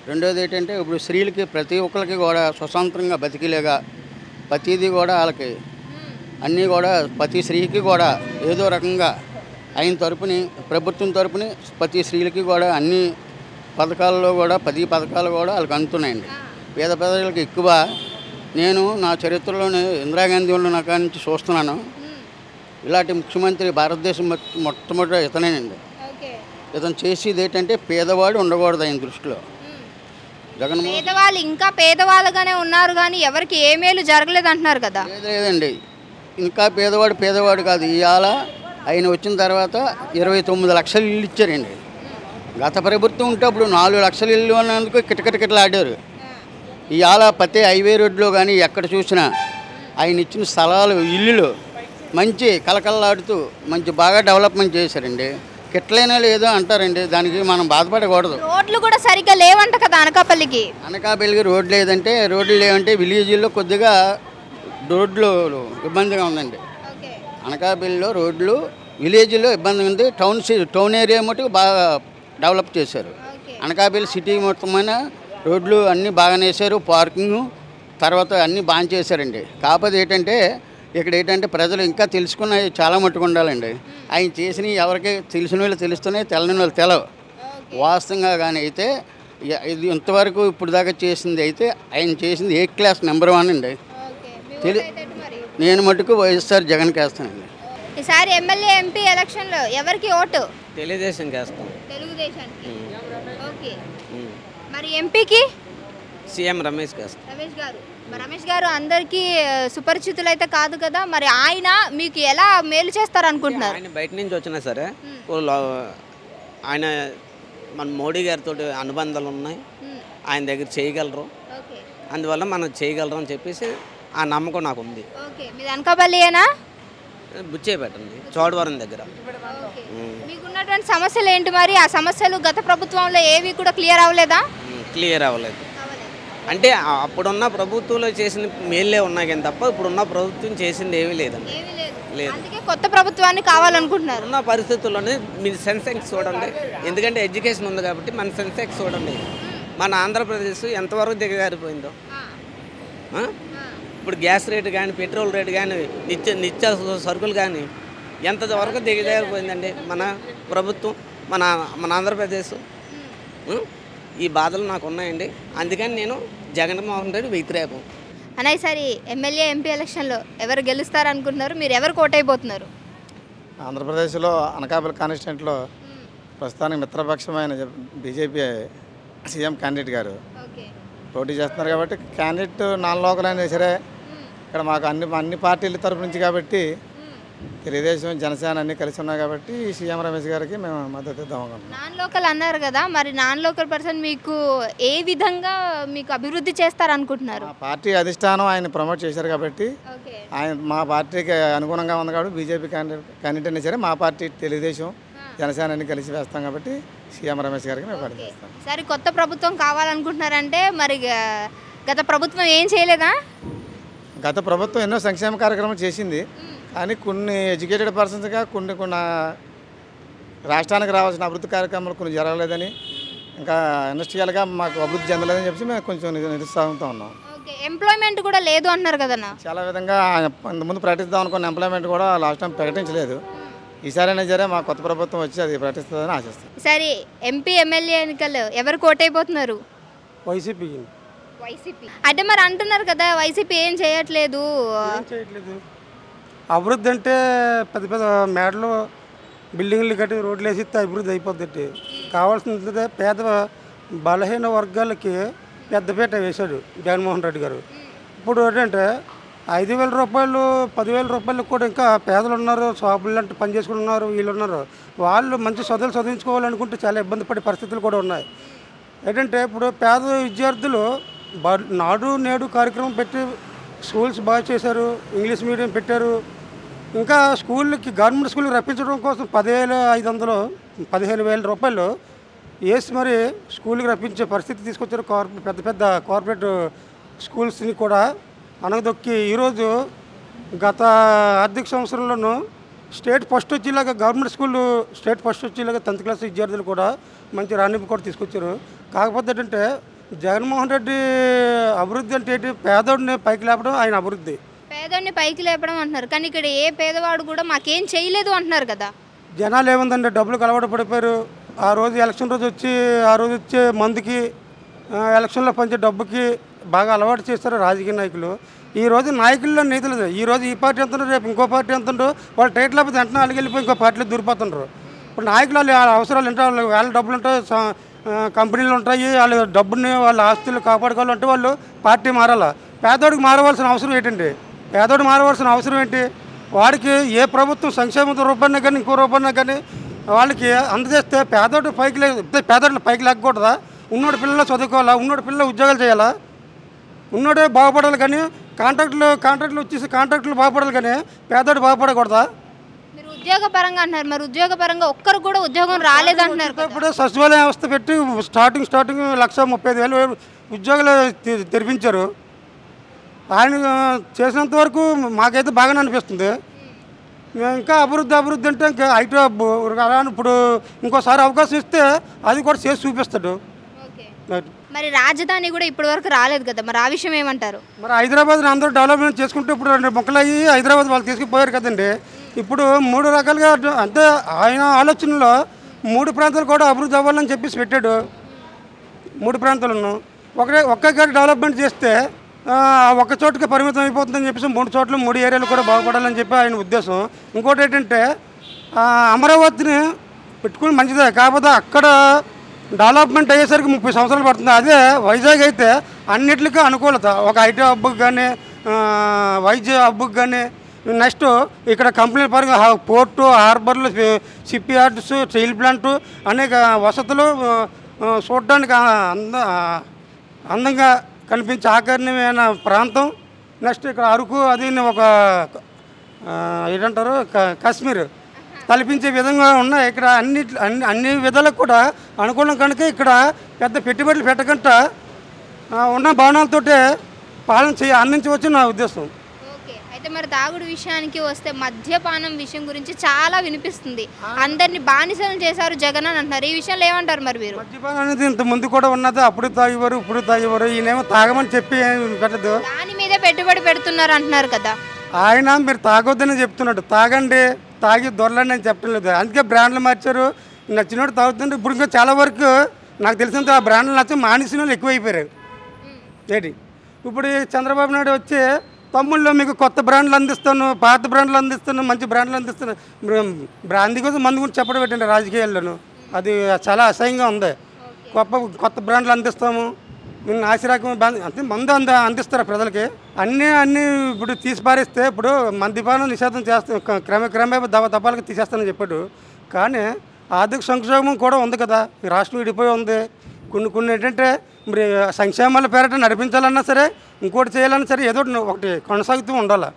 రెండోది ఏంటంటే ఇప్పుడు స్త్రీలకి ప్రతి ఒక్కరికి కూడా స్వతంత్రంగా బతికిలేగా ప్రతిదీ కూడా వాళ్ళకి అన్నీ కూడా ప్రతి స్త్రీకి కూడా ఏదో రకంగా ఆయన తరపుని ప్రభుత్వం తరపుని ప్రతి స్త్రీలకి కూడా అన్ని పథకాల్లో కూడా 10 పథకాలు కూడా వాళ్ళకి అందుతున్నాయండి. పేద ప్రజలకు ఎక్కువ. నేను నా చరిత్రలోనే ఇందిరాగాంధీ ఉన్న కాడి నుంచి చూస్తున్నాను. ఇలాంటి ముఖ్యమంత్రి భారతదేశం మొట్టమొదటి ఇతనేనండి. ఇతను చేసేది ఏంటంటే పేదవాడు ఉండకూడదు ఆయన దృష్టిలో. పేదవాళ్ళు ఇంకా పేదవాళ్ళుగానే ఉన్నారు కానీ ఎవరికి ఏ మేలు జరగలేదు అంటున్నారు కదా? లేదండి, ఇంకా పేదవాడు కాదు. ఇవాళ ఆయన వచ్చిన తర్వాత 29 లక్షల ఇల్లు ఇచ్చారండి. గత ప్రభుత్వం ఉంటే అప్పుడు 4 లక్షల ఇల్లు అన్నందుకు కిటకిటకిటలాడారు. ఇవాళ ప్రతి హైవే రోడ్లో కానీ ఎక్కడ చూసినా ఆయన ఇచ్చిన స్థలాలు, ఇల్లులు మంచి కలకలలాడుతూ మంచి బాగా డెవలప్మెంట్ చేశారండి. కిట్లైనా లేదో అంటారండి, దానికి మనం బాధపడకూడదు. రోడ్లు కూడా సరిగ్గా లేవంట కదా అనకాపల్లికి? అనకాపల్లికి రోడ్లు లేదంటే విలేజ్లో కొద్దిగా రోడ్లు ఇబ్బందిగా ఉందండి. అనకాపల్లిలో రోడ్లు విలేజ్లో ఇబ్బందిగా ఉంది. టౌన్ ఏరియా మటుకు బాగా డెవలప్ చేశారు. అనకాపల్లి సిటీ మొత్తమైన రోడ్లు అన్నీ బాగానే వేశారు, పార్కింగ్ తర్వాత అన్నీ బాగా చేశారండి. కాకపోతే ఇక్కడ ప్రజలు ఇంకా తెలుసుకున్నవి చాలా మట్టుకు ఉండాలండి. ఆయన చేసినవి ఎవరికి తెలిసిన వాళ్ళు తెలుస్తున్నాయి, తెలని వాళ్ళు తెలవు. వాస్తవంగా కానీ అయితే ఇది ఇంతవరకు ఇప్పుడు దాకా చేసింది అయితే ఆయన చేసింది ఏ క్లాస్ నెంబర్ 1 అండి. నేను మటుకు వైఎస్ఆర్ జగన్కి వేస్తానండి. ఈసారి ఎమ్మెల్యే ఎంపీ ఎలక్షన్లో ఎవరికి ఓటు? తెలుగుదేశంకి వేస్తాం. తెలుగుదేశానికి. ఓకే, మరి ఎంపీకి? సీఎం రమేష్కి వేస్తాం. రమేష్ గారు అందరికీ సుపరిచితులు అయితే కాదు కదా, మరి ఆయన మీకు ఎలా మేలు చేస్తారు అనుకుంటున్నారు? ఆయన బయట నుంచి వచ్చినా సరే ఆయన మన మోడీ గారితో అనుబంధాలు ఉన్నాయి, ఆయన దగ్గర చేయగలరు, అందువల్ల మనం చేయగలరు అని చెప్పేసి ఆ నమ్మకం నాకు ఉంది. మీది అనకాపల్లియేనా? బుచ్చేపేటండి, చోడవరం దగ్గర. మీకున్నటువంటి సమస్యలు ఏంటి మరి? ఆ సమస్యలు గత ప్రభుత్వంలో ఏవి కూడా క్లియర్ అవ్వలేదా? క్లియర్ అవ్వలేదు. అంటే అప్పుడున్న ప్రభుత్వంలో చేసిన మేళ్ళే ఉన్నాయి కానీ తప్ప ఇప్పుడున్న ప్రభుత్వం చేసింది ఏమీ లేదండి. లేదు. అందుకే కొత్త ప్రభుత్వాన్ని కావాలనుకుంటున్నారు. ఉన్న పరిస్థితుల్లోనే మీరు సెన్సెక్స్ చూడండి, ఎందుకంటే ఎడ్యుకేషన్ ఉంది కాబట్టి మన సెన్సెక్స్ చూడండి, మన ఆంధ్రప్రదేశ్ ఎంతవరకు దిగజారిపోయిందో. ఇప్పుడు గ్యాస్ రేటు కానీ, పెట్రోల్ రేటు కానీ, నిత్య సరుకులు కానీ ఎంతవరకు దిగజారిపోయిందండి మన ప్రభుత్వం, మన ఆంధ్రప్రదేశ్. ఈ బాధలు నాకు ఉన్నాయండి, అందుకని నేను జగన్మోహన్ రెడ్డి వ్యతిరేకం. అన్న ఈసారి ఎమ్మెల్యే ఎంపీ ఎలక్షన్లో ఎవరు గెలుస్తారు అనుకుంటున్నారు? మీరు ఎవరు కోటైపోతున్నారు? ఆంధ్రప్రదేశ్లో అనకాపల్లి కాన్స్టిట్యూంట్లో ప్రస్తుతానికి మిత్రపక్షమైన బీజేపీ సీఎం క్యాండిడేట్ గారు పోటీ చేస్తున్నారు కాబట్టి క్యాండిడేట్ నాన్ లోకల్ అయినా సరే ఇక్కడ మాకు అన్ని పార్టీల తరపు నుంచి కాబట్టి తెలుగుదేశం జనసేన అన్నీ కలిసి ఉన్నాయి కాబట్టి సీఎం రమేష్ గారికి మేము మద్దతు ఇద్దాం అనుకుంటున్నాం. నాన్ లోకల్ అన్నారు కదా, మరి నాన్ లోకల్ పర్సన్ మీకు ఏ విధంగా మీకు అభివృద్ధి చేస్తారనుకుంటున్నారు? పార్టీ అధిష్టానం ఆయన ప్రమోట్ చేశారు కాబట్టి ఆయన మా పార్టీకి అనుగుణంగా ఉంది కాబట్టి బీజేపీ క్యాండిడేట్ అయినా సరే మా పార్టీ తెలుగుదేశం జనసేన అన్ని కలిసి వేస్తాం కాబట్టి సీఎం రమేష్ గారికి మేము పార్టీ చేస్తాం. సరే, కొత్త ప్రభుత్వం కావాలనుకుంటున్నారంటే మరి గత ప్రభుత్వం ఏం చేయలేదా? గత ప్రభుత్వం ఎన్నో సంక్షేమ కార్యక్రమాలు చేసింది, కానీ కొన్ని ఎడ్యుకేటెడ్ పర్సన్స్గా కొన్ని రాష్ట్రానికి రావాల్సిన అభివృద్ధి కార్యక్రమాలు కొన్ని జరగలేదని, ఇంకా ఇండస్ట్రియల్గా మాకు అభివృద్ధి చెందలేదని చెప్పి మేము కొంచెం నిరుత్సాహంతో ఉన్నాం. ఎంప్లాయ్మెంట్ కూడా లేదు అంటున్నారు కదన్నా. చాలా విధంగా ముందు ప్రకటిద్దాం అనుకున్న ఎంప్లాయ్మెంట్ కూడా లాస్ట్ టైం ప్రకటించలేదు. ఈసారైనా సరే మా కొత్త ప్రభుత్వం వచ్చి అది ప్రకటిస్తుందని ఆశిస్తాం. సరే, ఎంపీ ఎమ్మెల్యే ఎన్నికలు ఎవరు కోటైపోతున్నారు? వైసీపీకి. వైసీపీ అంటే మరి అంటున్నారు కదా వైసీపీ ఏం చేయట్లేదు. అభివృద్ధి అంటే పెద్ద పెద్ద మేడలు బిల్డింగ్లు కట్టి రోడ్లు వేసి అభివృద్ధి అయిపోద్ది. కావాల్సింది పేద బలహీన వర్గాలకి పెద్దపీట వేశాడు జగన్మోహన్ రెడ్డి గారు. ఇప్పుడు ఏంటంటే 5,000 రూపాయలు 10,000 రూపాయలకు కూడా ఇంకా పేదలు ఉన్నారు, షాపులు అంటే పని చేసుకుని ఉన్నారు, వీళ్ళు ఉన్నారు. వాళ్ళు మంచి చదువులు చదివించుకోవాలనుకుంటే చాలా ఇబ్బంది పడే పరిస్థితులు కూడా ఉన్నాయి. ఏంటంటే ఇప్పుడు పేద విద్యార్థులు నాడు నేడు కార్యక్రమం పెట్టి స్కూల్స్ బాగా చేశారు, ఇంగ్లీష్ మీడియం పెట్టారు. ఇంకా స్కూళ్ళకి గవర్నమెంట్ స్కూల్కి రప్పించడం కోసం 10,500 15,000 రూపాయలు వేసి మరి స్కూల్కి రప్పించే పరిస్థితి తీసుకొచ్చారు. పెద్ద పెద్ద కార్పొరేట్ స్కూల్స్ని కూడా అనగదొక్కి ఈరోజు గత ఆర్థిక సంవత్సరంలోనూ స్టేట్ ఫస్ట్ వచ్చేలాగా గవర్నమెంట్ స్కూల్ స్టేట్ ఫస్ట్ వచ్చేలాగా 10th క్లాస్ విద్యార్థులు కూడా మంచి రాణింపు కూడా తీసుకొచ్చారు. కాకపోతే ఏంటంటే జగన్మోహన్ రెడ్డి అభివృద్ధి అంటే ఏంటి, పేదోడిని పైకి లేపడం ఆయన అభివృద్ధి. పేదోడిని పైకి లేపడం అంటున్నారు, కానీ ఇక్కడ ఏ పేదవాడు కూడా మాకేం చేయలేదు అంటున్నారు కదా. జనాలు ఏముందండి, డబ్బులు అలవాటు పడిపోయారు. ఆ రోజు ఎలక్షన్ రోజు వచ్చి వచ్చే మందుకి ఎలక్షన్లో పంచే డబ్బుకి బాగా అలవాటు చేస్తారు రాజకీయ నాయకులు. ఈరోజు నాయకుల్లో నీతి లేదు. ఈరోజు ఈ పార్టీ ఎంతుండ్రు, రేపు ఇంకో పార్టీ ఎంతుండ్రు, వాళ్ళు టైట్ లేకపోతే వెంటనే అలిగిపోయి ఇంకో పార్టీలో దూరిపోతుండ్రు. ఇప్పుడు నాయకులు వాళ్ళ అవసరాలు ఉంటాయి, వాళ్ళ డబ్బులు ఉంటాయి, కంపెనీలు ఉంటాయి, వాళ్ళ డబ్బుని వాళ్ళ ఆస్తులు కాపాడుకోవాలంటే వాళ్ళు పార్టీ మారాలా. పేదోడికి మారవలసిన అవసరం ఏంటండి? పేదోడు మారవలసిన అవసరం ఏంటి? వాడికి ఏ ప్రభుత్వం సంక్షేమ రూపాయన కానీ ఇంకో రూపాయన కానీ వాళ్ళకి అందజేస్తే పేదోడు పేదోడిని పైకి లేకూడదా? ఉన్నోడి పిల్లలు చదువుకోవాలా, ఉన్నోడి పిల్లలు ఉద్యోగాలు చేయాలా, ఉన్నోడే బాగుపడాలి. కానీ కాంట్రాక్టులు వచ్చేసి కాంట్రాక్టులు బాగుపడాలి, కానీ పేదోడు బాగుపడకూడదా? మీరు ఉద్యోగ పరంగా అంటున్నారు, మరి ఉద్యోగ పరంగా ఒక్కరు కూడా ఉద్యోగం రాలేదంటున్నారు. ఇప్పుడు సచివాలయ వ్యవస్థ పెట్టి స్టార్టింగ్ 1,35,000 ఉద్యోగాలు తెరిపించారు. ఆయన చేసినంత వరకు మాకైతే బాగానే అనిపిస్తుంది. ఇంకా అభివృద్ధి అంటే ఇంకా ఐటీ హబ్ అలా ఇప్పుడు ఇంకోసారి అవకాశం ఇస్తే అది కూడా చేసి చూపిస్తాడు. మరి రాజధాని కూడా ఇప్పటి వరకు రాలేదు కదా, మరి ఆ విషయం ఏమంటారు? మరి హైదరాబాద్ని అందరూ డెవలప్మెంట్ చేసుకుంటే ఇప్పుడు 2 మొక్కలు అయ్యి హైదరాబాద్ వాళ్ళు తీసుకుపోయారు కదండి. ఇప్పుడు 3 రకాలుగా అంటే ఆయన ఆలోచనలో 3 ప్రాంతాలు కూడా అభివృద్ధి అవ్వాలని చెప్పేసి పెట్టాడు. 3 ప్రాంతాలను ఒక్కొక్కటి డెవలప్మెంట్ చేస్తే ఒక చోటుకి పరిమితం అయిపోతుందని చెప్పేసి 3 చోట్ల 3 ఏరియాలు కూడా బాగుపడాలని చెప్పి ఆయన ఉద్దేశం. ఇంకోటి ఏంటంటే అమరావతిని పెట్టుకుని మంచిదే, కాకపోతే అక్కడ డెవలప్మెంట్ అయ్యేసరికి 30 సంవత్సరాలు పడుతుంది. అదే వైజాగ్ అయితే అన్నిటికీ అనుకూలత, ఒక ఐటీ హబ్కి కానీ వైద్య హబ్కి కానీ, నెక్స్ట్ ఇక్కడ కంపెనీల పరంగా పోర్టు, హార్బర్లు, షిప్ యార్డ్స్, స్టీల్ ప్లాంటు, అనేక వసతులు చూడడానికి అందంగా కనిపించే ఆకర్షణీయమైన ప్రాంతం. నెక్స్ట్ ఇక్కడ అరకు అది ఒక ఏంటంటారు కాశ్మీర్ తలపించే విధంగా ఉన్నాయి. ఇక్కడ అన్ని విధాలకు కూడా అనుకూలం కనుక ఇక్కడ పెద్ద పెట్టుబడులు పెట్టకుండా ఉన్న భవనాలతోటే పాలన అందించవచ్చు నా ఉద్దేశం. అయితే మరి తాగుడు విషయానికి వస్తే మద్యపానం విషయం గురించి చాలా వినిపిస్తుంది. అందరినీ బానిసలు చేశారు జగన్ అని అంటారు. ఈ విషయంలో ఏమంటారు మరి మీరు? మద్యపానం అనేది ఇంత ముందు కూడా ఉన్నది, అప్పుడు తాగేవారు ఇప్పుడు తాగేవారు. ఈయనేమో తాగమని చెప్పి పెట్టదు, దాని మీదే పెట్టుబడి పెడుతున్నారు అంటున్నారు కదా. ఆయన మీరు తాగొద్దని చెప్తున్నాడు, తాగండి తాగి దొరలండి అని చెప్పడం లేదు. అందుకే బ్రాండ్లు మార్చారు, నచ్చినట్టు తాగుతుంటే. ఇప్పుడు ఇంకా చాలా వరకు నాకు తెలిసినంత ఆ బ్రాండ్లు నచ్చి మానేసిన వాళ్ళు ఎక్కువైపోయారు. ఏంటి ఇప్పుడు చంద్రబాబు నాయుడు వచ్చి తమ్ముళ్ళు మీకు కొత్త బ్రాండ్లు అందిస్తాను, పాత బ్రాండ్లు అందిస్తాను, మంచి బ్రాండ్లు అందిస్తాను. బ్రాందీ కోసం మందు గురించి చెప్పడం పెట్టండి రాజకీయాల్లోనూ. అది చాలా అసహ్యంగా ఉంది. కొత్త బ్రాండ్లు అందిస్తాము, నాసిరకం అంటే మందు అందిస్తారు ప్రజలకి. అన్నీ ఇప్పుడు తీసి పారేస్తే ఇప్పుడు మద్యపానం నిషేధం చేస్తాం, క్రమేపీ దపాలకు తీసేస్తానని చెప్పాడు. కానీ ఆర్థిక సంక్షోభం కూడా ఉంది కదా, ఈ రాష్ట్రం విడిపోయి ఉంది. కొన్ని ఏంటంటే మరి సంక్షేమాల పేరట నడిపించాలన్నా సరే, ఇంకోటి చేయాలన్నా సరే, ఏదో ఒకటి కొనసాగుతూ ఉండాలి.